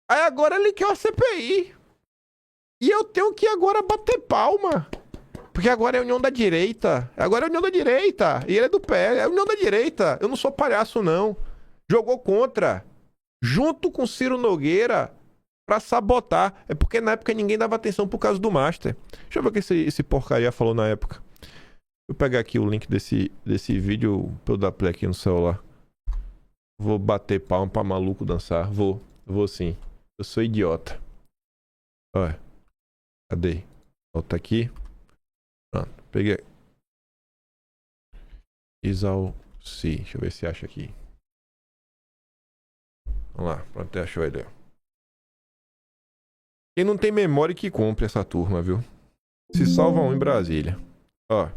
S1: Aí agora ele quer a CPI. E eu tenho que agora bater palma. Porque agora é a União da Direita. Agora é a União da Direita. E ele é do PL. É a União da Direita. Eu não sou palhaço, não. Jogou contra. Junto com Ciro Nogueira. Pra sabotar. É porque na época ninguém dava atenção por causa do Master. Deixa eu ver o que esse porcaria falou na época. Vou pegar aqui o link desse vídeo pra eu dar play aqui no celular. Vou bater palma pra maluco dançar. Vou sim. Eu sou idiota. Olha. Cadê? Volta aqui. Pronto. Peguei. Exalci. Deixa eu ver se acha aqui. Vamos lá. Pronto, achou ele. Quem não tem memória que compre essa turma, viu? Se salva um em Brasília. Ó.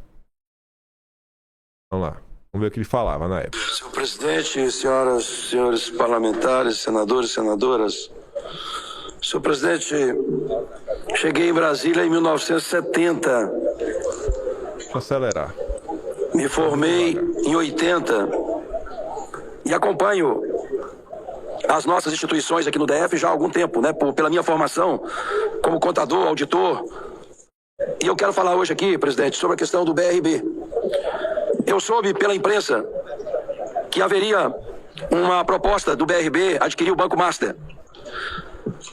S1: Vamos lá. Vamos ver o que ele falava na época.
S3: Senhor presidente, senhoras, senhores parlamentares, senadores e senadoras. Senhor presidente, cheguei em Brasília em 1970.
S1: Deixa eu acelerar.
S3: Me formei em 80 e acompanho as nossas instituições aqui no DF já há algum tempo, né? Pela minha formação como contador, auditor. E eu quero falar hoje aqui, presidente, sobre a questão do BRB. Eu soube pela imprensa que haveria uma proposta do BRB adquirir o Banco Master.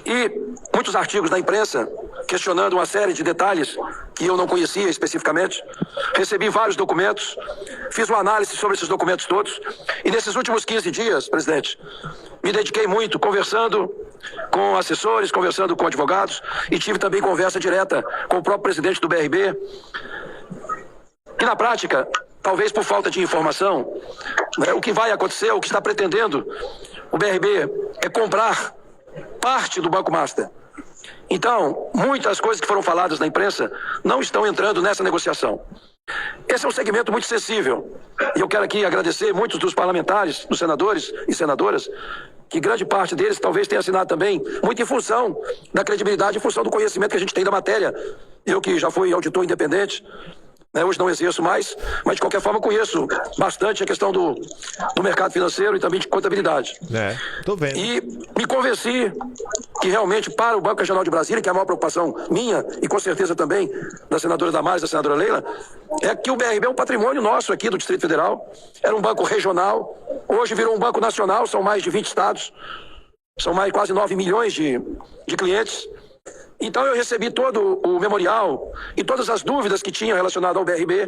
S3: E muitos artigos na imprensa questionando uma série de detalhes que eu não conhecia especificamente. Recebi vários documentos, fiz uma análise sobre esses documentos todos. E nesses últimos 15 dias, presidente, me dediquei muito conversando com assessores, conversando com advogados e tive também conversa direta com o próprio presidente do BRB. E na prática, talvez por falta de informação, o que vai acontecer, o que está pretendendo o BRB é comprar parte do Banco Master. Então, muitas coisas que foram faladas na imprensa não estão entrando nessa negociação. Esse é um segmento muito sensível. E eu quero aqui agradecer muitos dos parlamentares, dos senadores e senadoras, que grande parte deles talvez tenha assinado também, muito em função da credibilidade, em função do conhecimento que a gente tem da matéria. Eu que já fui auditor independente, hoje não exerço mais, mas de qualquer forma conheço bastante a questão do mercado financeiro e também de contabilidade.
S1: Tô vendo.
S3: E me convenci que realmente para o Banco Regional de Brasília, que é a maior preocupação minha e com certeza também da senadora Damares e da senadora Leila, é que o BRB é um patrimônio nosso aqui do Distrito Federal. Era um banco regional, hoje virou um banco nacional, são mais de 20 estados, são mais quase 9 milhões de clientes. Então eu recebi todo o memorial e todas as dúvidas que tinham relacionado ao BRB,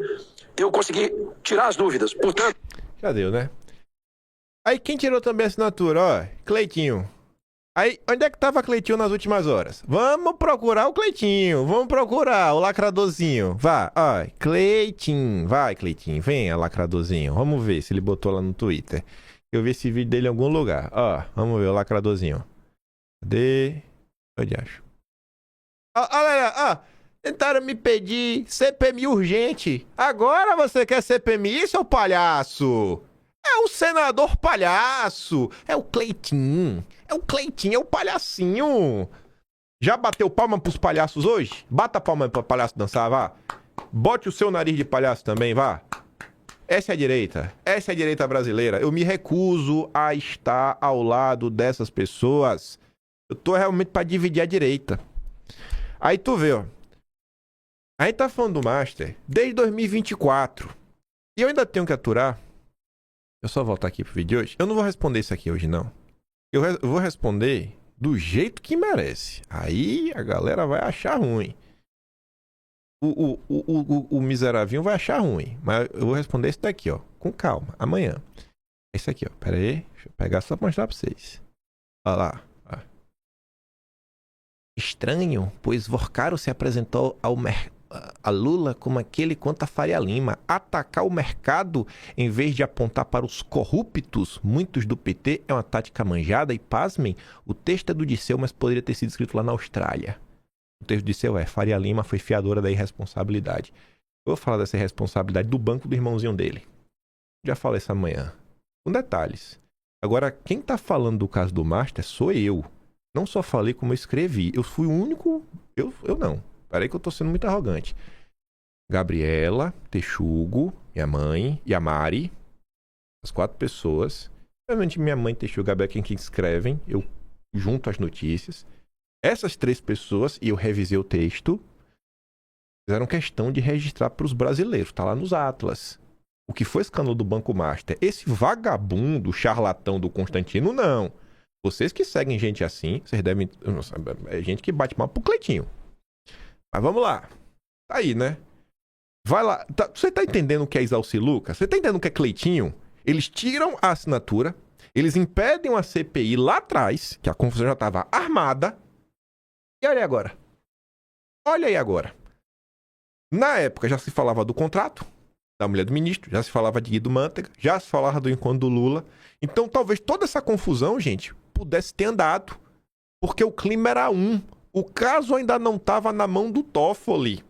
S3: eu consegui tirar as dúvidas. Portanto...
S1: Já deu, né? Aí quem tirou também a assinatura, ó, Cleitinho. Aí, onde é que tava Cleitinho nas últimas horas? Vamos procurar o Cleitinho, vamos procurar o lacradorzinho. Vai, ó, Cleitinho, vai Cleitinho, venha lacradorzinho. Vamos ver se ele botou lá no Twitter. Eu vi esse vídeo dele em algum lugar. Ó, vamos ver o lacradorzinho. Cadê? Onde acho? Olha, tentaram me pedir CPMI urgente. Agora você quer CPMI, seu palhaço? É o senador palhaço. É o Cleitinho. É o Cleitinho, é o palhacinho. Já bateu palma pros palhaços hoje? Bata a palma pro palhaço dançar, vá. Bote o seu nariz de palhaço também, vá. Essa é a direita. Essa é a direita brasileira. Eu me recuso a estar ao lado dessas pessoas. Eu tô realmente pra dividir a direita. Aí tu vê, ó. A gente tá falando do Master desde 2024. E eu ainda tenho que aturar. Eu só voltar aqui pro vídeo de hoje. Eu não vou responder isso aqui hoje, não. Eu vou responder do jeito que merece. Aí a galera vai achar ruim. O miserável vai achar ruim. Mas eu vou responder isso daqui, ó. Com calma. Amanhã. É isso aqui, ó. Pera aí. Deixa eu pegar só pra mostrar pra vocês. Olha lá. Ó. Estranho, pois Vorcaro se apresentou a Lula como aquele contra Faria Lima. Atacar o mercado em vez de apontar para os corruptos, muitos do PT, é uma tática manjada. E pasmem, o texto é do Disseu, mas poderia ter sido escrito lá na Austrália. O texto do Disseu é: Faria Lima foi fiadora da irresponsabilidade. Eu vou falar dessa irresponsabilidade do banco do irmãozinho dele. Já falei isso amanhã. Com detalhes. Agora, quem tá falando do caso do Master sou eu. Não só falei como eu escrevi. Eu fui o único... Eu não. Peraí que eu tô sendo muito arrogante. Gabriela, Texugo, minha mãe e a Mari. As 4 pessoas. Realmente minha mãe, Texugo e Gabriela, quem escrevem. Eu junto as notícias. Essas 3 pessoas, e eu revisei o texto, fizeram questão de registrar para os brasileiros. Tá lá nos Atlas. O que foi escândalo do Banco Master? Esse vagabundo, charlatão do Constantino, não. Vocês que seguem gente assim, vocês devem... É gente que bate mal pro Cleitinho. Mas vamos lá. Tá aí, né? Vai lá. Você tá entendendo o que é Isalci Lucas? Você tá entendendo o que é Cleitinho? Eles tiram a assinatura, eles impedem uma CPI lá atrás, que a confusão já tava armada. E olha aí agora. Olha aí agora. Na época já se falava do contrato da mulher do ministro, já se falava de Guido Mantega, já se falava do encontro do Lula. Então talvez toda essa confusão, gente, pudesse ter andado. Porque o clima era um. O caso ainda não estava na mão do Toffoli.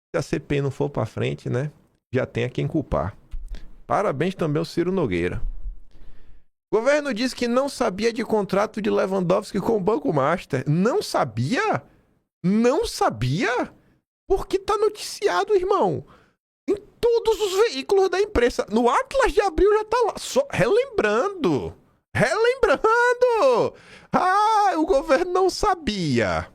S1: Se a CPI não for para frente, né? Já tem a quem culpar. Parabéns também ao Ciro Nogueira. O governo disse que não sabia de contrato de Lewandowski com o Banco Master. Não sabia? Não sabia? Porque tá noticiado, irmão. Em todos os veículos da imprensa. No Atlas de Abril já tá lá. Só relembrando. Ah, o governo não sabia.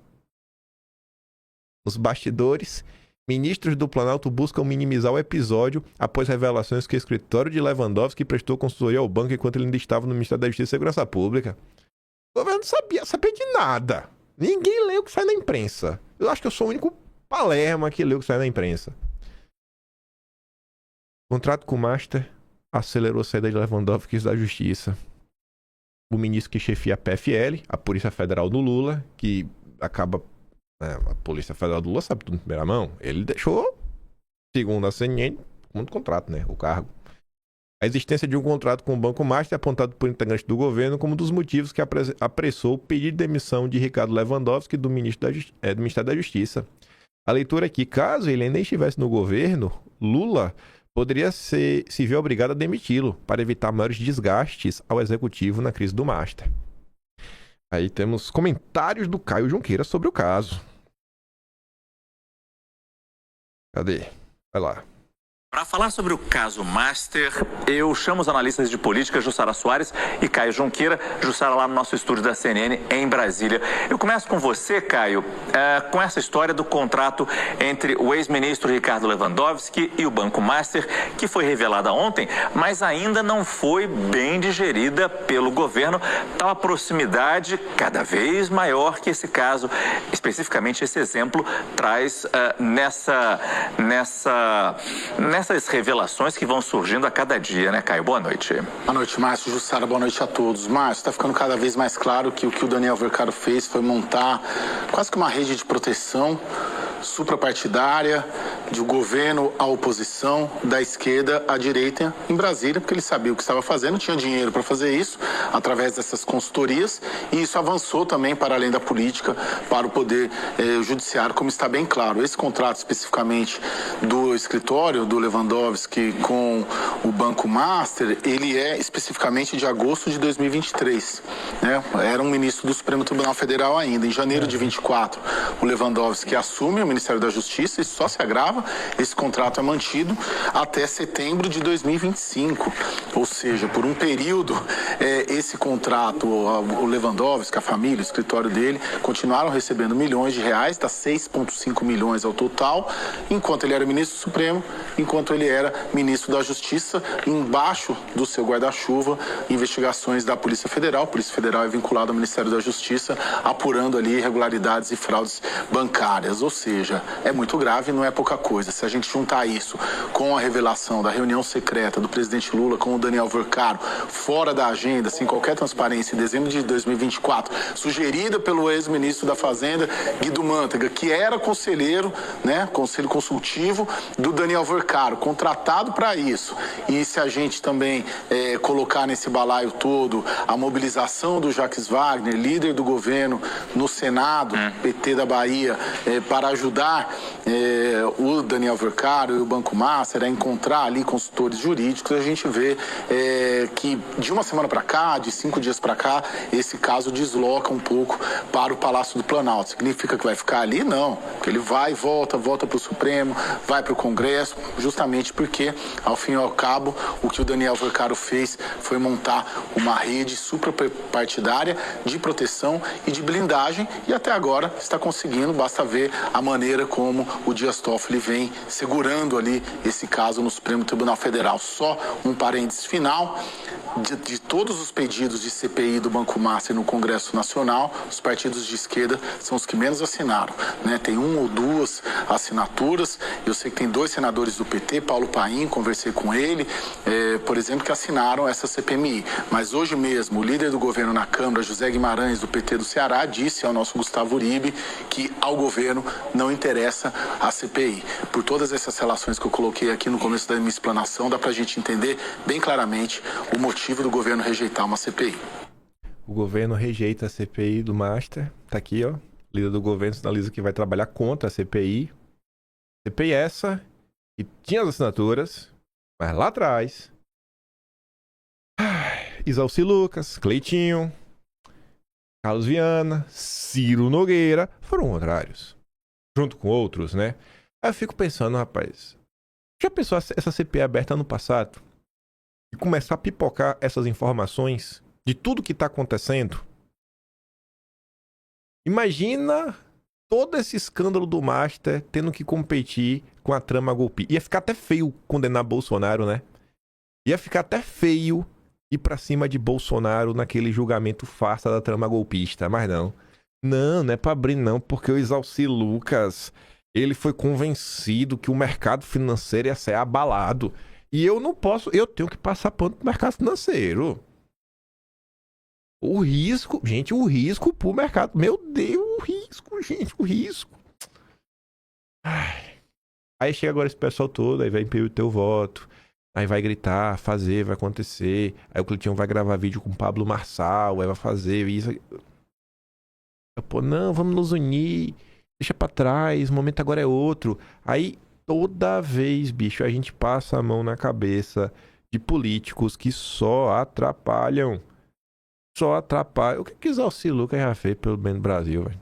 S1: Nos bastidores, ministros do Planalto buscam minimizar o episódio após revelações que o escritório de Lewandowski prestou consultoria ao banco enquanto ele ainda estava no Ministério da Justiça e Segurança Pública. O governo não sabia de nada. Ninguém lê o que sai na imprensa. Eu acho que eu sou o único palerma que lê o que sai na imprensa. O contrato com o Master acelerou a saída de Lewandowski da Justiça. O ministro que chefia a PFL, a Polícia Federal do Lula, que acaba... a Polícia Federal do Lula sabe tudo em primeira mão. Ele deixou, segundo a CNN, muito contrato, né? O cargo. A existência de um contrato com o Banco Master é apontado por integrantes do governo como um dos motivos que apressou o pedido de demissão de Ricardo Lewandowski do Ministério da Justiça. A leitura é que, caso ele ainda estivesse no governo, Lula poderia se ver obrigado a demiti-lo para evitar maiores desgastes ao executivo na crise do Master. Aí temos comentários do Caio Junqueira sobre o caso. Cadê? Vai lá.
S4: Para falar sobre o caso Master, eu chamo os analistas de política Jussara Soares e Caio Junqueira. Jussara lá no nosso estúdio da CNN em Brasília. Eu começo com você, Caio, com essa história do contrato entre o ex-ministro Ricardo Lewandowski e o Banco Master, que foi revelada ontem, mas ainda não foi bem digerida pelo governo. Tal a proximidade cada vez maior que esse caso, especificamente esse exemplo, traz nessas revelações que vão surgindo a cada dia, né, Caio? Boa noite.
S5: Boa noite, Márcio. Jussara, boa noite a todos. Márcio, está ficando cada vez mais claro que o Daniel Vorcaro fez foi montar quase que uma rede de proteção suprapartidária, do governo à oposição, da esquerda à direita em Brasília, porque ele sabia o que estava fazendo, tinha dinheiro para fazer isso, através dessas consultorias, e isso avançou também para além da política, para o poder judiciário, como está bem claro. Esse contrato especificamente do escritório do Lewandowski com o Banco Master, ele é especificamente de agosto de 2023, né? Era um ministro do Supremo Tribunal Federal ainda. Em janeiro de 24, o Lewandowski assume o Ministério da Justiça e só se agrava estava, esse contrato é mantido até setembro de 2025. Ou seja, por um período, esse contrato, o Lewandowski, a família, o escritório dele, continuaram recebendo milhões de reais, dá 6,5 milhões ao total, enquanto ele era ministro do Supremo, enquanto ele era ministro da Justiça, embaixo do seu guarda-chuva, investigações da Polícia Federal. A Polícia Federal é vinculada ao Ministério da Justiça, apurando ali irregularidades e fraudes bancárias. Ou seja, é muito grave, não é pouca coisa. Se a gente juntar isso com a revelação da reunião secreta do presidente Lula com o Daniel Vercaro, fora da agenda, sem qualquer transparência, em dezembro de 2024, sugerida pelo ex-ministro da Fazenda, Guido Mantega, que era conselheiro, né, conselho consultivo do Daniel Vercaro, contratado para isso. E se a gente também colocar nesse balaio todo a mobilização do Jacques Wagner, líder do governo no Senado, PT da Bahia, para ajudar o Daniel Vercaro e o Banco Master a encontrar ali consultores jurídicos, a gente vê que de uma semana para cá, de 5 dias para cá, esse caso desloca um pouco para o Palácio do Planalto. Significa que vai ficar ali? Não. Porque ele vai e volta para o Supremo, vai para o Congresso, justamente porque, ao fim e ao cabo, o que o Daniel Vercaro fez foi montar uma rede suprapartidária de proteção e de blindagem, e até agora está conseguindo, basta ver a maneira como o Dias Toffoli vem segurando ali esse caso no Supremo Tribunal Federal. Só um parênteses final, de todos os pedidos de CPI do Banco Master no Congresso Nacional, os partidos de esquerda são os que menos assinaram, né? Tem 1 ou 2 assinaturas. Eu sei que tem 2 senadores do PT, Paulo Paim, conversei com ele, por exemplo, que assinaram essa CPMI. Mas hoje mesmo, o líder do governo na Câmara, José Guimarães, do PT do Ceará, disse ao nosso Gustavo Uribe que ao governo não interessa a CPI. Por todas essas relações que eu coloquei aqui no começo da minha explanação, dá pra gente entender bem claramente o motivo do governo rejeitar uma CPI.
S1: O governo rejeita a CPI do Master. Tá aqui, ó. O líder do governo sinaliza que vai trabalhar contra a CPI. CPI essa que tinha as assinaturas, mas lá atrás Isalci Lucas, Cleitinho, Carlos Viana, Ciro Nogueira foram contrários, junto com outros, né? Aí eu fico pensando, rapaz, já pensou essa CPI aberta ano passado e começar a pipocar essas informações de tudo que tá acontecendo? Imagina todo esse escândalo do Master tendo que competir com a trama golpista. Ia ficar até feio condenar Bolsonaro, né? Ia ficar até feio ir pra cima de Bolsonaro naquele julgamento farsa da trama golpista. Mas não. Não é pra abrir não, porque o Isalci Lucas, ele foi convencido que o mercado financeiro ia ser abalado. E eu não posso, eu tenho que passar pano pro mercado financeiro. O risco pro mercado. Meu Deus, o risco, gente, o risco. Ai. Aí chega agora esse pessoal todo, aí vai impedir o teu voto. Aí vai gritar, fazer, vai acontecer. Aí o Cleitinho vai gravar vídeo com o Pablo Marçal, aí vai fazer isso. Pô, não, vamos nos unir. Deixa pra trás, o momento agora é outro. Aí toda vez, bicho, a gente passa a mão na cabeça de políticos que só atrapalham. Só atrapalham. O que Isalci Lucas já fez pelo bem do Brasil, velho?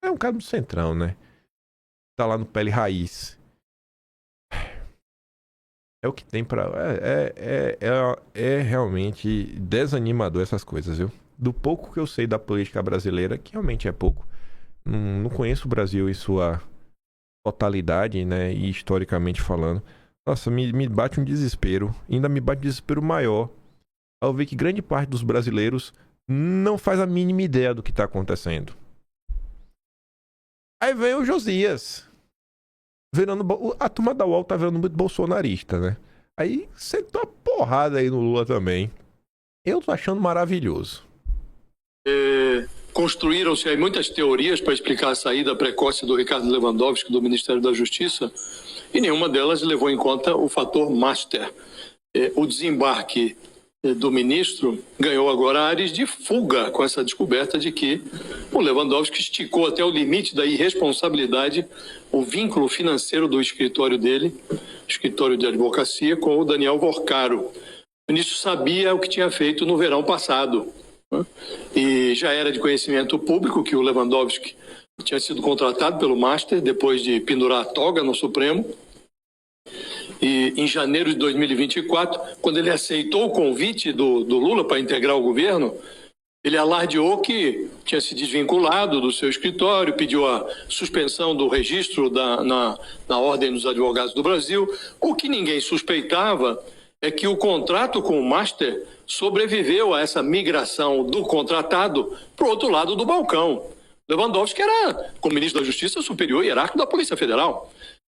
S1: É um cara do Centrão, né? Tá lá no Pele Raiz. É o que tem pra... É realmente desanimador essas coisas, viu? Do pouco que eu sei da política brasileira, que realmente é pouco. Não conheço o Brasil em sua totalidade, né? E historicamente falando. Nossa, me bate um desespero. Ainda me bate um desespero maior ao ver que grande parte dos brasileiros não faz a mínima ideia do que tá acontecendo. Aí vem o Josias. A turma da UOL tá virando muito bolsonarista, né? Aí sentou a porrada aí no Lula também. Eu tô achando maravilhoso.
S6: Construíram-se aí muitas teorias para explicar a saída precoce do Ricardo Lewandowski do Ministério da Justiça e nenhuma delas levou em conta o fator Master. O desembarque do ministro ganhou agora áreas de fuga com essa descoberta de que o Lewandowski esticou até o limite da irresponsabilidade o vínculo financeiro do escritório dele, escritório de advocacia, com o Daniel Vercaro. O ministro sabia o que tinha feito no verão passado, né? E já era de conhecimento público que o Lewandowski tinha sido contratado pelo Master depois de pendurar a toga no Supremo E em janeiro de 2024, quando ele aceitou o convite do Lula para integrar o governo, ele alardeou que tinha se desvinculado do seu escritório, pediu a suspensão do registro na Ordem dos Advogados do Brasil. O que ninguém suspeitava é que o contrato com o Master sobreviveu a essa migração do contratado para o outro lado do balcão. Lewandowski era, como ministro da Justiça, superior hierárquico da Polícia Federal.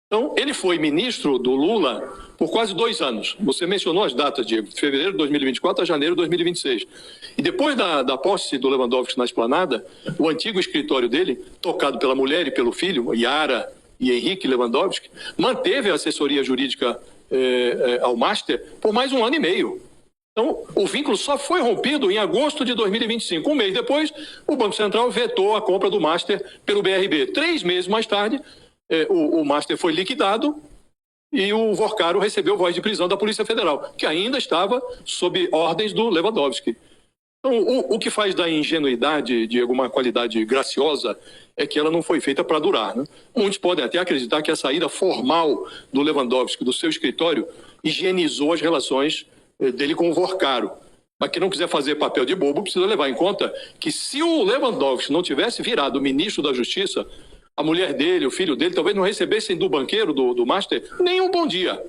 S6: Então, ele foi ministro do Lula por quase 2 anos. Você mencionou as datas, Diego, de fevereiro de 2024 a janeiro de 2026. E depois da posse do Lewandowski na Esplanada, o antigo escritório dele, tocado pela mulher e pelo filho, Yara e Henrique Lewandowski, manteve a assessoria jurídica ao Master por mais 1 ano e meio. Então, o vínculo só foi rompido em agosto de 2025. 1 mês depois, o Banco Central vetou a compra do Master pelo BRB. 3 meses mais tarde, o Master foi liquidado e o Vorcaro recebeu voz de prisão da Polícia Federal, que ainda estava sob ordens do Lewandowski. Então, o que faz da ingenuidade, Diego, uma qualidade graciosa, é que ela não foi feita para durar, né? Muitos podem até acreditar que a saída formal do Lewandowski do seu escritório higienizou as relações dele com o Vorcaro. Mas quem não quiser fazer papel de bobo precisa levar em conta que se o Lewandowski não tivesse virado ministro da Justiça, a mulher dele, o filho dele, talvez não recebessem do banqueiro, do Master, nenhum bom dia.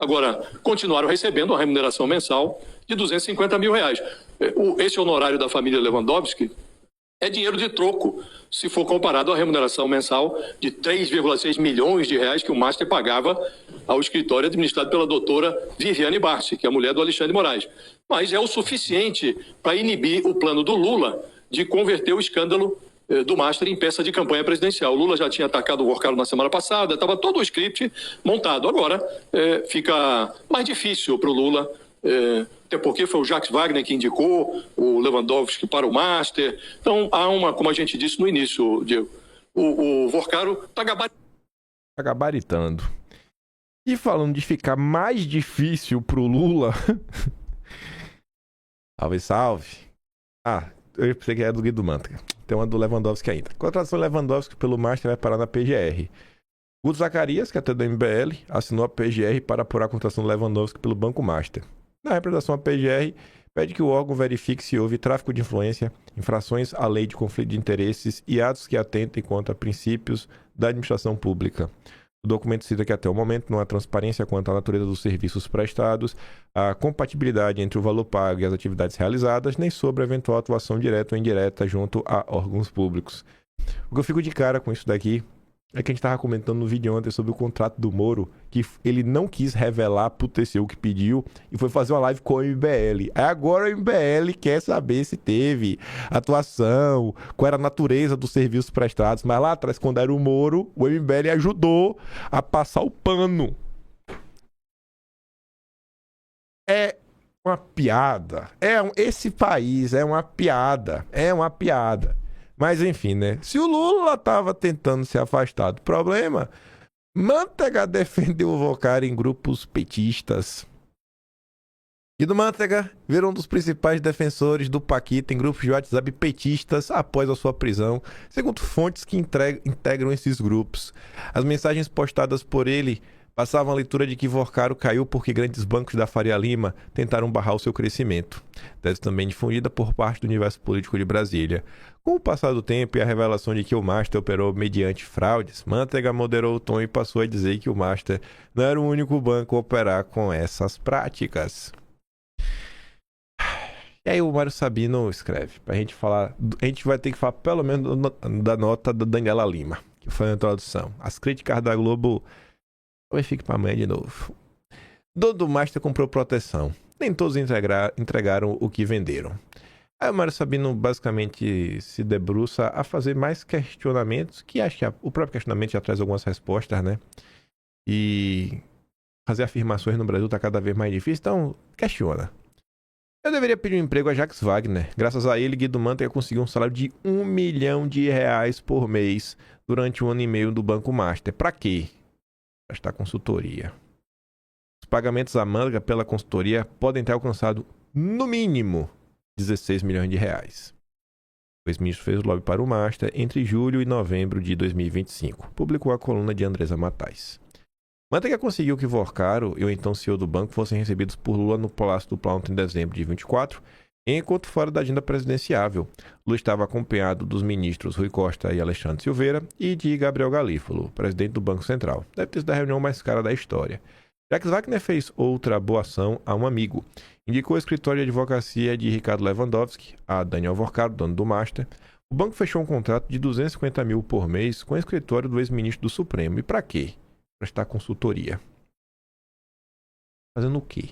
S6: Agora, continuaram recebendo uma remuneração mensal de R$250 mil. Esse honorário da família Lewandowski é dinheiro de troco, se for comparado à remuneração mensal de 3,6 milhões de reais que o Master pagava ao escritório administrado pela doutora Viviane Barsi, que é a mulher do Alexandre Moraes. Mas é o suficiente para inibir o plano do Lula de converter o escândalo do Master em peça de campanha presidencial. O Lula já tinha atacado o Vorcaro na semana passada, estava todo o script montado. Agora fica mais difícil para o Lula, até porque foi o Jacques Wagner que indicou o Lewandowski para o Master. Então há como a gente disse no início, Diego, o Vorcaro está
S1: gabaritando. E falando de ficar mais difícil para o Lula... Salve, salve. Eu pensei que era do Guido Mantega. Tem uma do Lewandowski ainda. A contratação de Lewandowski pelo Master vai parar na PGR. Guto Zacarias, que é até do MBL, assinou a PGR para apurar a contratação de Lewandowski pelo Banco Master. Na representação, a PGR pede que o órgão verifique se houve tráfico de influência, infrações à lei de conflito de interesses e atos que atentem contra princípios da administração pública. O documento cita que até o momento não há transparência quanto à natureza dos serviços prestados, a compatibilidade entre o valor pago e as atividades realizadas, nem sobre a eventual atuação direta ou indireta junto a órgãos públicos. O que eu fico de cara com isso daqui é que a gente estava comentando no vídeo ontem sobre o contrato do Moro, que ele não quis revelar pro TCU que pediu e foi fazer uma live com o MBL. Aí agora o MBL quer saber se teve atuação, qual era a natureza dos serviços prestados. Mas lá atrás, quando era o Moro, o MBL ajudou a passar o pano. É uma piada. Esse país é uma piada. É uma piada. Mas enfim, né? Se o Lula estava tentando se afastar do problema, Mantega defendeu o Vorcaro em grupos petistas. Guido Mantega virou um dos principais defensores do Paquita em grupos de WhatsApp petistas após a sua prisão, segundo fontes que integram esses grupos. As mensagens postadas por ele passavam a leitura de que Vorcaro caiu porque grandes bancos da Faria Lima tentaram barrar o seu crescimento. Tese também difundida por parte do universo político de Brasília. Com o passar do tempo e a revelação de que o Master operou mediante fraudes, Mantega moderou o tom e passou a dizer que o Master não era o único banco a operar com essas práticas. E aí o Mário Sabino escreve, pra gente falar, a gente vai ter que falar pelo menos da nota da Daniela Lima, que foi a introdução. As críticas da Globo... Talvez fique para amanhã de novo. Dono do Master comprou proteção. Nem todos entregaram o que venderam. Aí o Mário Sabino basicamente se debruça a fazer mais questionamentos, que acho que o próprio questionamento já traz algumas respostas, né? E fazer afirmações no Brasil está cada vez mais difícil, então questiona. Eu deveria pedir um emprego a Jacques Wagner. Graças a ele, Guido Mantega conseguiu um salário de R$1 milhão por mês durante 1 ano e meio do Banco Master. Para quê? Prestar consultoria. Os pagamentos à Mantega pela consultoria podem ter alcançado, no mínimo, R$16 milhões. O ex-ministro fez o lobby para o Master entre julho e novembro de 2025. Publicou a coluna de Andresa Matais. Manteiga conseguiu que Vorcaro e o então CEO do banco fossem recebidos por Lula no Palácio do Planalto em dezembro de 24, enquanto fora da agenda presidenciável. Lula estava acompanhado dos ministros Rui Costa e Alexandre Silveira e de Gabriel Galífolo, presidente do Banco Central. Deve ter sido a reunião mais cara da história. Jacques Wagner fez outra boa ação a um amigo. Indicou o escritório de advocacia de Ricardo Lewandowski a Daniel Vorcaro, dono do Master. O banco fechou um contrato de 250 mil por mês com o escritório do ex-ministro do Supremo. E para quê? Prestar consultoria. Fazendo o quê?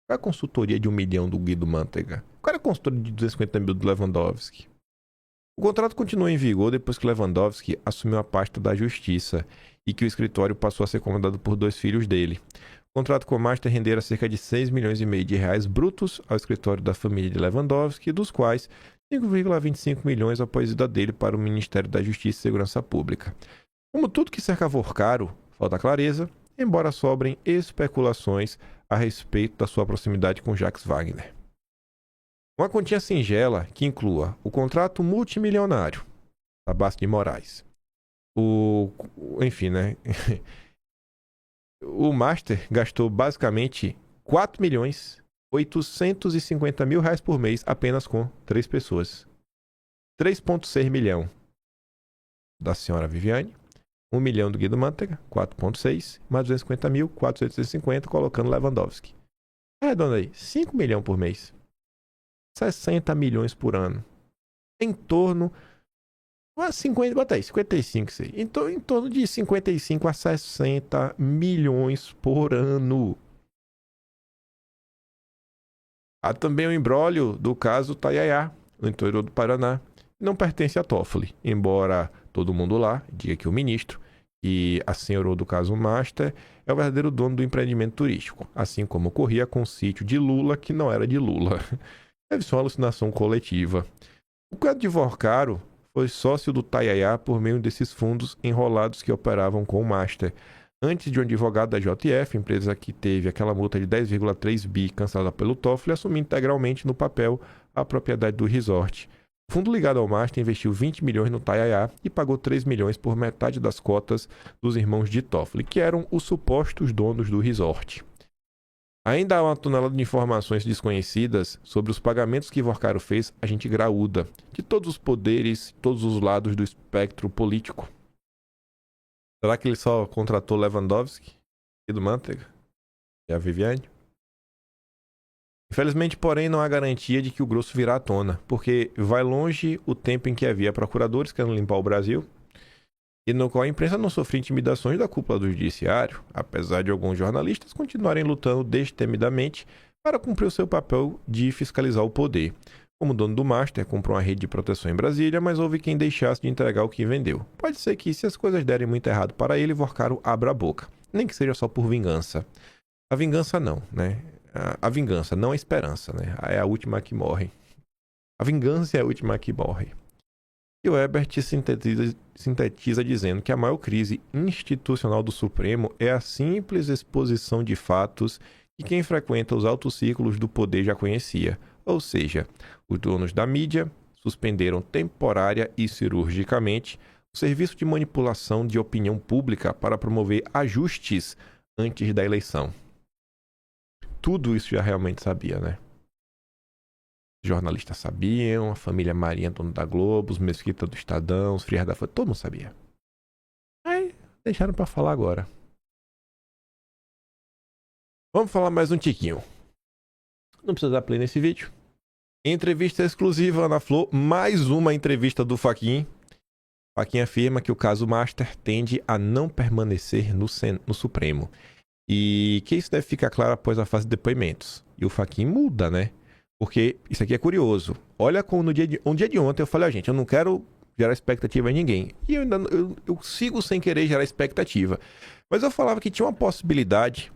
S1: Qual é a consultoria de 1 milhão do Guido Mantega? Qual é a consultoria de 250 mil do Lewandowski? O contrato continuou em vigor depois que Lewandowski assumiu a pasta da Justiça e que o escritório passou a ser comandado por 2 filhos dele. O contrato com o Master rendera cerca de 6 milhões e meio de reais brutos ao escritório da família de Lewandowski, dos quais 5,25 milhões após a ida dele para o Ministério da Justiça e Segurança Pública. Como tudo que cerca Vorcaro, falta clareza, embora sobrem especulações a respeito da sua proximidade com Jacques Wagner. Uma quantia singela que inclua o contrato multimilionário da Bastos de Moraes. Enfim, né? O Master gastou basicamente 4.850.000 reais por mês apenas com 3 pessoas. 3,6 milhão da senhora Viviane, 1 milhão do Guido Mantega, 4,6, mais 250 mil, 450, colocando Lewandowski. Arredonda aí, 5 milhões por mês. 60 milhões por ano. Em torno... 50, bota aí, 55, sei. Em torno de 55 a 60 milhões por ano. Há também o imbróglio do caso Tayayá, no interior do Paraná. Não pertence a Toffoli, embora todo mundo lá diga que o ministro, que assenhorou do caso Master, é o verdadeiro dono do empreendimento turístico, assim como ocorria com o sítio de Lula, que não era de Lula. Deve ser uma alucinação coletiva. O caso de Vorcaro foi sócio do Tayayá por meio desses fundos enrolados que operavam com o Master. Antes de um advogado da JF, empresa que teve aquela multa de 10,3 bi cancelada pelo Toffoli, assumir integralmente no papel a propriedade do resort. O fundo ligado ao Master investiu 20 milhões no Tayayá e pagou 3 milhões por metade das cotas dos irmãos de Toffoli, que eram os supostos donos do resort. Ainda há uma tonelada de informações desconhecidas sobre os pagamentos que Vorcaro fez a gente graúda, de todos os poderes, todos os lados do espectro político. Será que ele só contratou Lewandowski e do Mantega e a Viviane? Infelizmente, porém, não há garantia de que o grosso virá à tona, porque vai longe o tempo em que havia procuradores querendo limpar o Brasil e no qual a imprensa não sofria intimidações da cúpula do judiciário, apesar de alguns jornalistas continuarem lutando destemidamente para cumprir o seu papel de fiscalizar o poder. Como dono do Master, comprou uma rede de proteção em Brasília, mas houve quem deixasse de entregar o que vendeu. Pode ser que, se as coisas derem muito errado para ele, Vorcaro abra a boca, nem que seja só por vingança. A vingança não, né? A vingança, não a esperança, né? É a última que morre. A vingança é a última que morre. E o Ebert sintetiza dizendo que a maior crise institucional do Supremo é a simples exposição de fatos que quem frequenta os altos círculos do poder já conhecia. Ou seja, os donos da mídia suspenderam temporária e cirurgicamente o serviço de manipulação de opinião pública para promover ajustes antes da eleição. Tudo isso já realmente sabia, né? Os jornalistas sabiam, a família Marinha, dono da Globo, os Mesquita do Estadão, os Frias da Folha, todo mundo sabia. Aí, deixaram pra falar agora. Vamos falar mais um tiquinho. Não precisa dar play nesse vídeo. Entrevista exclusiva, Ana Flor, mais uma entrevista do Fachin. Fachin afirma que o caso Master tende a não permanecer no Supremo. E que isso deve ficar claro após a fase de depoimentos. E o Fachin muda, né? Porque isso aqui é curioso. Olha como no dia de ontem eu falei, gente, eu não quero gerar expectativa em ninguém. E eu sigo sem querer gerar expectativa. Mas eu falava que tinha uma possibilidade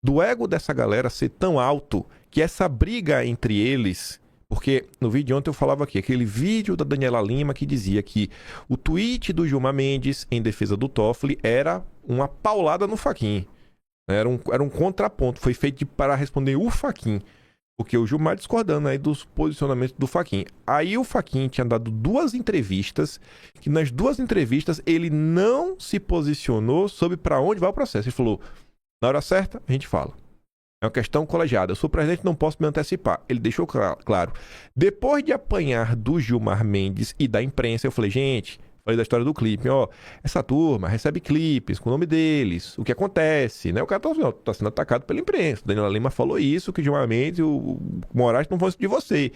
S1: do ego dessa galera ser tão alto que essa briga entre eles... Porque no vídeo de ontem eu falava aqui, aquele vídeo da Daniela Lima que dizia que o tweet do Gilmar Mendes em defesa do Toffoli era uma paulada no Fachin. Era um contraponto, foi feito para responder o Fachin. Porque o Gilmar discordando aí dos posicionamentos do Fachin. Aí o Fachin tinha dado 2 entrevistas, que nas 2 entrevistas ele não se posicionou sobre para onde vai o processo. Ele falou, na hora certa, a gente fala. É uma questão colegiada. Eu sou presidente, não posso me antecipar. Ele deixou claro. Depois de apanhar do Gilmar Mendes e da imprensa, eu falei, gente, falei da história do clipe, ó, essa turma recebe clipes com o nome deles, o que acontece, né? O cara tá sendo atacado pela imprensa. Daniela Lima falou isso, que o Gilmar Mendes e o Moraes não vão isso de você.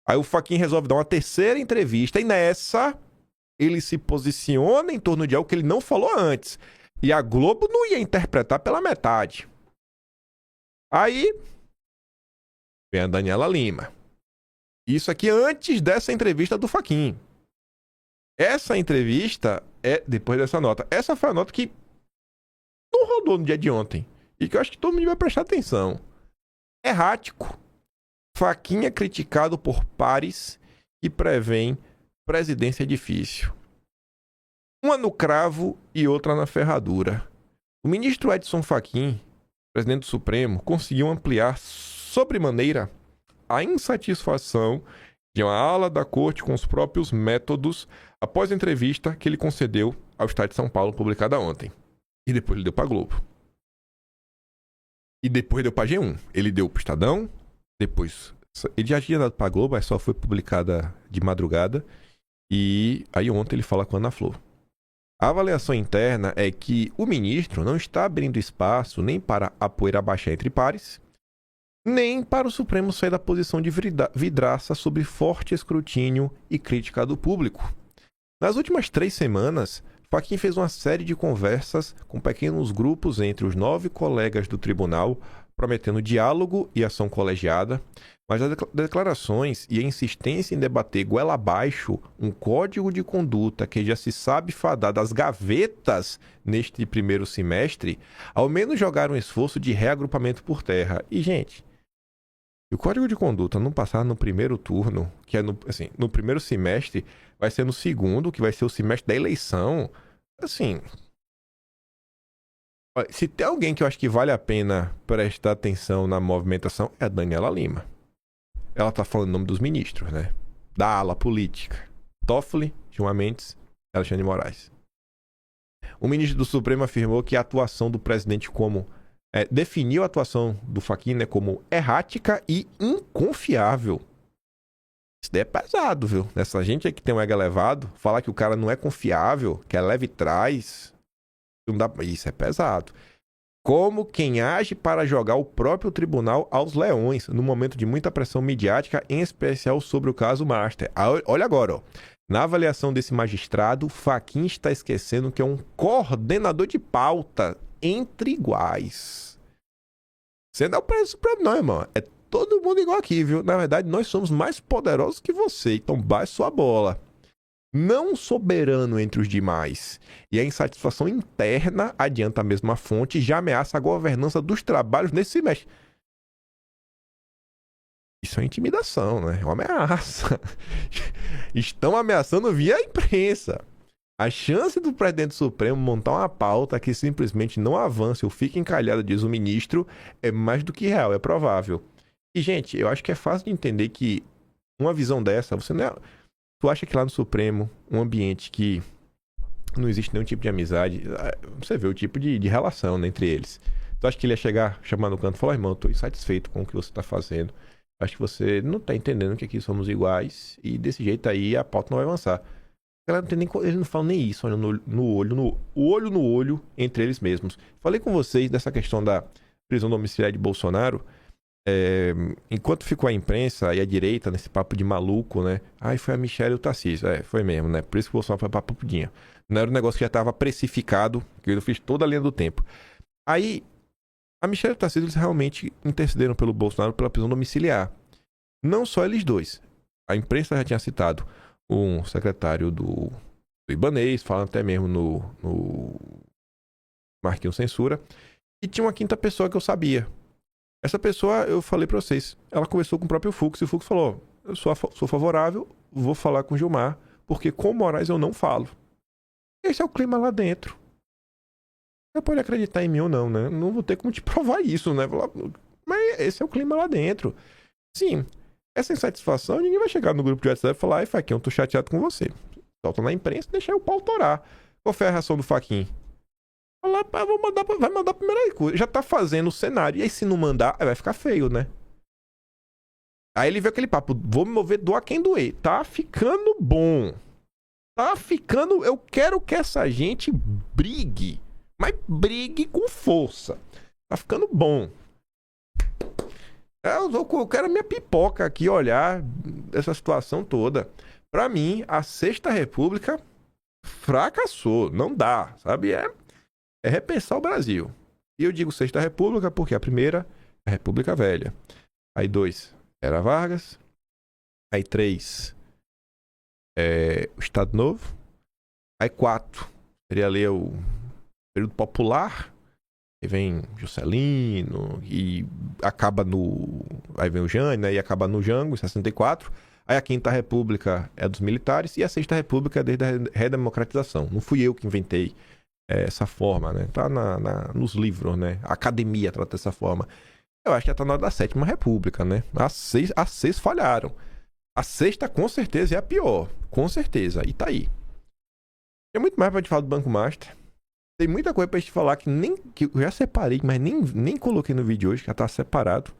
S1: Aí o Fachin resolve dar uma 3ª entrevista e nessa ele se posiciona em torno de algo que ele não falou antes. E a Globo não ia interpretar pela metade. Aí vem a Daniela Lima. Isso aqui antes dessa entrevista do Fachin. Essa entrevista é depois dessa nota. Essa foi a nota que não rodou no dia de ontem. E que eu acho que todo mundo vai prestar atenção. Errático. Fachin é criticado por pares e prevêem presidência difícil. Uma no cravo e outra na ferradura. O ministro Edson Fachin, presidente do Supremo, conseguiu ampliar sobremaneira a insatisfação de uma ala da corte com os próprios métodos após a entrevista que ele concedeu ao Estado de São Paulo, publicada ontem. E depois ele deu para a Globo. E depois deu para G1. Ele deu para o Estadão, depois... Ele já tinha dado para a Globo, mas só foi publicada de madrugada. E aí ontem ele fala com a Ana Flor. A avaliação interna é que o ministro não está abrindo espaço nem para a poeira baixar entre pares, nem para o Supremo sair da posição de vidraça sob forte escrutínio e crítica do público. Nas últimas 3 semanas, Fachin fez uma série de conversas com pequenos grupos entre os 9 colegas do tribunal, prometendo diálogo e ação colegiada, mas as declarações e a insistência em debater goela abaixo um código de conduta que já se sabe fadar das gavetas neste primeiro semestre, ao menos jogaram um esforço de reagrupamento por terra. E, gente, se o código de conduta não passar no primeiro turno, que é no primeiro semestre, vai ser no segundo, que vai ser o semestre da eleição, assim... Se tem alguém que eu acho que vale a pena prestar atenção na movimentação, é a Daniela Lima. Ela tá falando em nome dos ministros, né? Da ala política. Toffoli, Gilmar Mendes, Alexandre de Moraes. O ministro do Supremo afirmou que a atuação do presidente definiu a atuação do Fachin, né, como errática e inconfiável. Isso daí é pesado, viu? Nessa gente aí que tem um ego elevado, falar que o cara não é confiável, que é leve trás, não dá... Isso é pesado. Como quem age para jogar o próprio tribunal aos leões, no momento de muita pressão midiática, em especial sobre o caso Master. Olha agora, ó. Na avaliação desse magistrado, Fachin está esquecendo que é um coordenador de pauta entre iguais. Você não é o preço Supremo, não, irmão. É todo mundo igual aqui, viu? Na verdade, nós somos mais poderosos que você, então baixe sua bola. Não soberano entre os demais. E a insatisfação interna, adianta a mesma fonte, já ameaça a governança dos trabalhos nesse semestre. Isso é intimidação, né? É uma ameaça. Estão ameaçando via imprensa. A chance do presidente do Supremo montar uma pauta que simplesmente não avance ou fique encalhada, diz o ministro, é mais do que real, é provável. E, gente, eu acho que é fácil de entender que uma visão dessa, você não é... Tu acha que lá no Supremo, um ambiente que não existe nenhum tipo de amizade, você vê o tipo de relação, né, entre eles. Tu acha que ele ia chegar, chamar no canto e falar, irmão, eu tô insatisfeito com o que você tá fazendo. Acho que você não tá entendendo que aqui somos iguais e desse jeito aí a pauta não vai avançar. Eles não falam nem isso, olhando olho no olho entre eles mesmos. Falei com vocês dessa questão da prisão domiciliar de Bolsonaro. Enquanto ficou a imprensa e a direita nesse papo de maluco, né? Ai, foi a Michelle e o Tarcísio. Foi mesmo, né? Por isso que o Bolsonaro foi pra papudinha. Não era um negócio que já estava precificado, que eu fiz toda a linha do tempo. Aí, a Michelle e o Tarcísio, eles realmente intercederam pelo Bolsonaro pela prisão domiciliar. Não só eles dois. A imprensa já tinha citado um secretário do Ibanez, falando até mesmo no Marquinhos Censura. E tinha uma quinta pessoa que eu sabia. Essa pessoa, eu falei pra vocês, ela conversou com o próprio Fux, e o Fux falou, eu sou favorável, vou falar com o Gilmar, porque com o Moraes eu não falo. Esse é o clima lá dentro. Você pode acreditar em mim ou não, né? Não vou ter como te provar isso, né? Mas esse é o clima lá dentro. Sim, essa insatisfação, ninguém vai chegar no grupo de WhatsApp e falar: ai, Faquinha, eu tô chateado com você. Solta na imprensa e deixa o pau torar. Qual foi a reação do Faquinha? Falar: vai mandar a primeira coisa. Já tá fazendo o cenário. E aí, se não mandar, vai ficar feio, né? Aí ele vê aquele papo: vou me mover, doar quem doer. Tá ficando bom. Tá ficando. Eu quero que essa gente brigue. Mas brigue com força. Tá ficando bom. Eu quero a minha pipoca aqui olhar essa situação toda. Pra mim, a Sexta República fracassou. Não dá, sabe? É repensar o Brasil. E eu digo Sexta República porque a primeira é a República Velha. Aí 2, era Vargas. Aí 3, o Estado Novo. Aí 4, seria ali o período popular. Aí vem Juscelino e acaba no... Aí vem o Jânio, né? E acaba no Jango, em 64. Aí a Quinta República é dos militares e a Sexta República é desde a redemocratização. Não fui eu que inventei essa forma, né? Tá nos livros, né? A academia trata dessa forma. Eu acho que já tá na hora da Sétima República, né? As seis falharam. A sexta, com certeza, é a pior. Com certeza. E tá aí. Tem muito mais pra te falar do Banco Master. Tem muita coisa pra gente falar que eu já separei, mas nem coloquei no vídeo hoje, que já tá separado.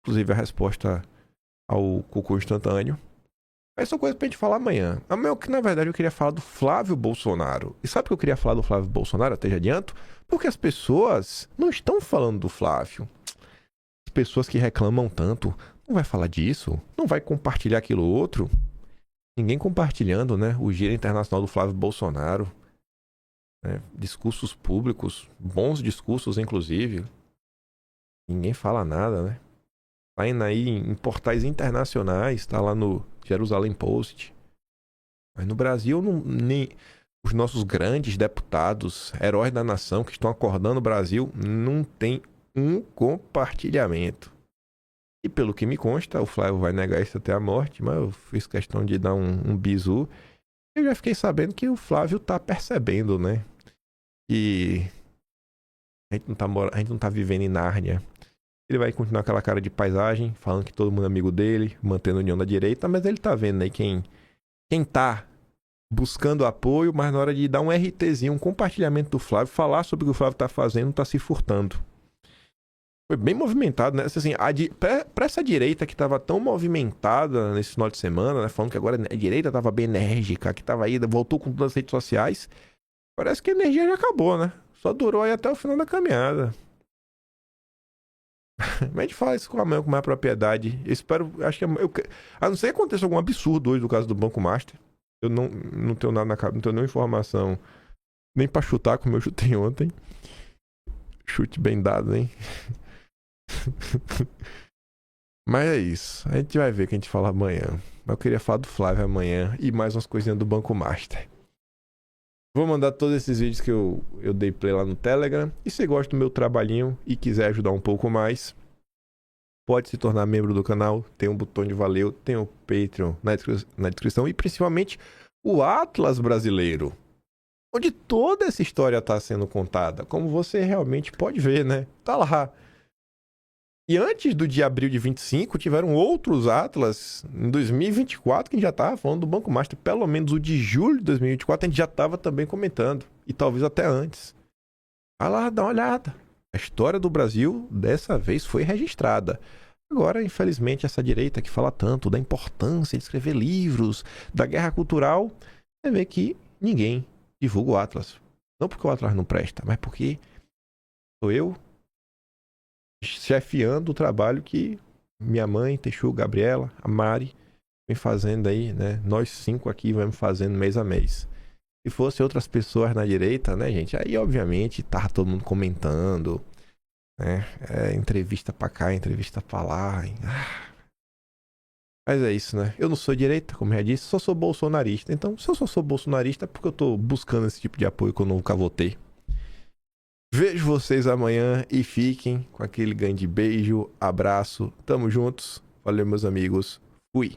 S1: Inclusive a resposta ao cocô instantâneo. Mas são coisas pra gente falar amanhã. Amanhã, que na verdade eu queria falar do Flávio Bolsonaro. E sabe por que eu queria falar do Flávio Bolsonaro? Até já adianto. Porque as pessoas não estão falando do Flávio. As pessoas que reclamam tanto, não vai falar disso, não vai compartilhar aquilo outro. Ninguém compartilhando, né? O giro internacional do Flávio Bolsonaro. Discursos públicos, bons discursos, inclusive. Ninguém fala nada, né? Tá indo aí em portais internacionais, tá lá no Jerusalém Post. Mas no Brasil, nem os nossos grandes deputados, heróis da nação, que estão acordando o Brasil, não tem um compartilhamento. E pelo que me consta, o Flávio vai negar isso até a morte, mas eu fiz questão de dar um bizu. Eu já fiquei sabendo que o Flávio tá percebendo, né? E a gente não tá vivendo em Nárnia. Ele vai continuar aquela cara de paisagem, falando que todo mundo é amigo dele, mantendo a união da direita, mas ele tá vendo aí quem tá buscando apoio, mas na hora de dar um RTzinho, um compartilhamento do Flávio, falar sobre o que o Flávio tá fazendo, tá se furtando. Foi bem movimentado, né? Assim, pra essa direita que tava tão movimentada nesse final de semana, né? Falando que agora a direita tava bem enérgica, que tava aí, voltou com todas as redes sociais. Parece que a energia já acabou, né? Só durou aí até o final da caminhada. Mas a gente fala isso amanhã com mais propriedade. Eu espero, acho que a não ser que aconteça algum absurdo hoje do caso do Banco Master. Eu não tenho nada na cabeça, não tenho nenhuma informação nem pra chutar como eu chutei ontem. Chute bem dado, hein? Mas é isso. A gente vai ver o que a gente fala amanhã. Mas eu queria falar do Flávio amanhã e mais umas coisinhas do Banco Master. Vou mandar todos esses vídeos que eu dei play lá no Telegram. E se gosta do meu trabalhinho e quiser ajudar um pouco mais, pode se tornar membro do canal. Tem um botão de valeu, tem o Patreon na descrição e principalmente o Atlas Brasileiro, onde toda essa história está sendo contada, como você realmente pode ver, né? Tá lá. E antes do de abril de 25, tiveram outros Atlas em 2024 que a gente já estava falando do Banco Master. Pelo menos o de julho de 2024 a gente já estava também comentando. E talvez até antes. Vai lá, dá uma olhada. A história do Brasil dessa vez foi registrada. Agora, infelizmente, essa direita que fala tanto da importância de escrever livros, da guerra cultural, você vê que ninguém divulga o Atlas. Não porque o Atlas não presta, mas porque sou eu chefiando o trabalho que minha mãe, Texu, Gabriela, a Mari vem fazendo aí, né? Nós 5 aqui vamos fazendo mês a mês. Se fosse outras pessoas na direita, né, gente? Aí, obviamente, tá todo mundo comentando, né? Entrevista pra cá, entrevista pra lá. Mas é isso, né? Eu não sou direita, como já disse, só sou bolsonarista. Então, se eu só sou bolsonarista é porque eu tô buscando esse tipo de apoio que eu nunca votei. Vejo vocês amanhã e fiquem com aquele grande beijo, abraço, tamo juntos. Valeu, meus amigos. Fui.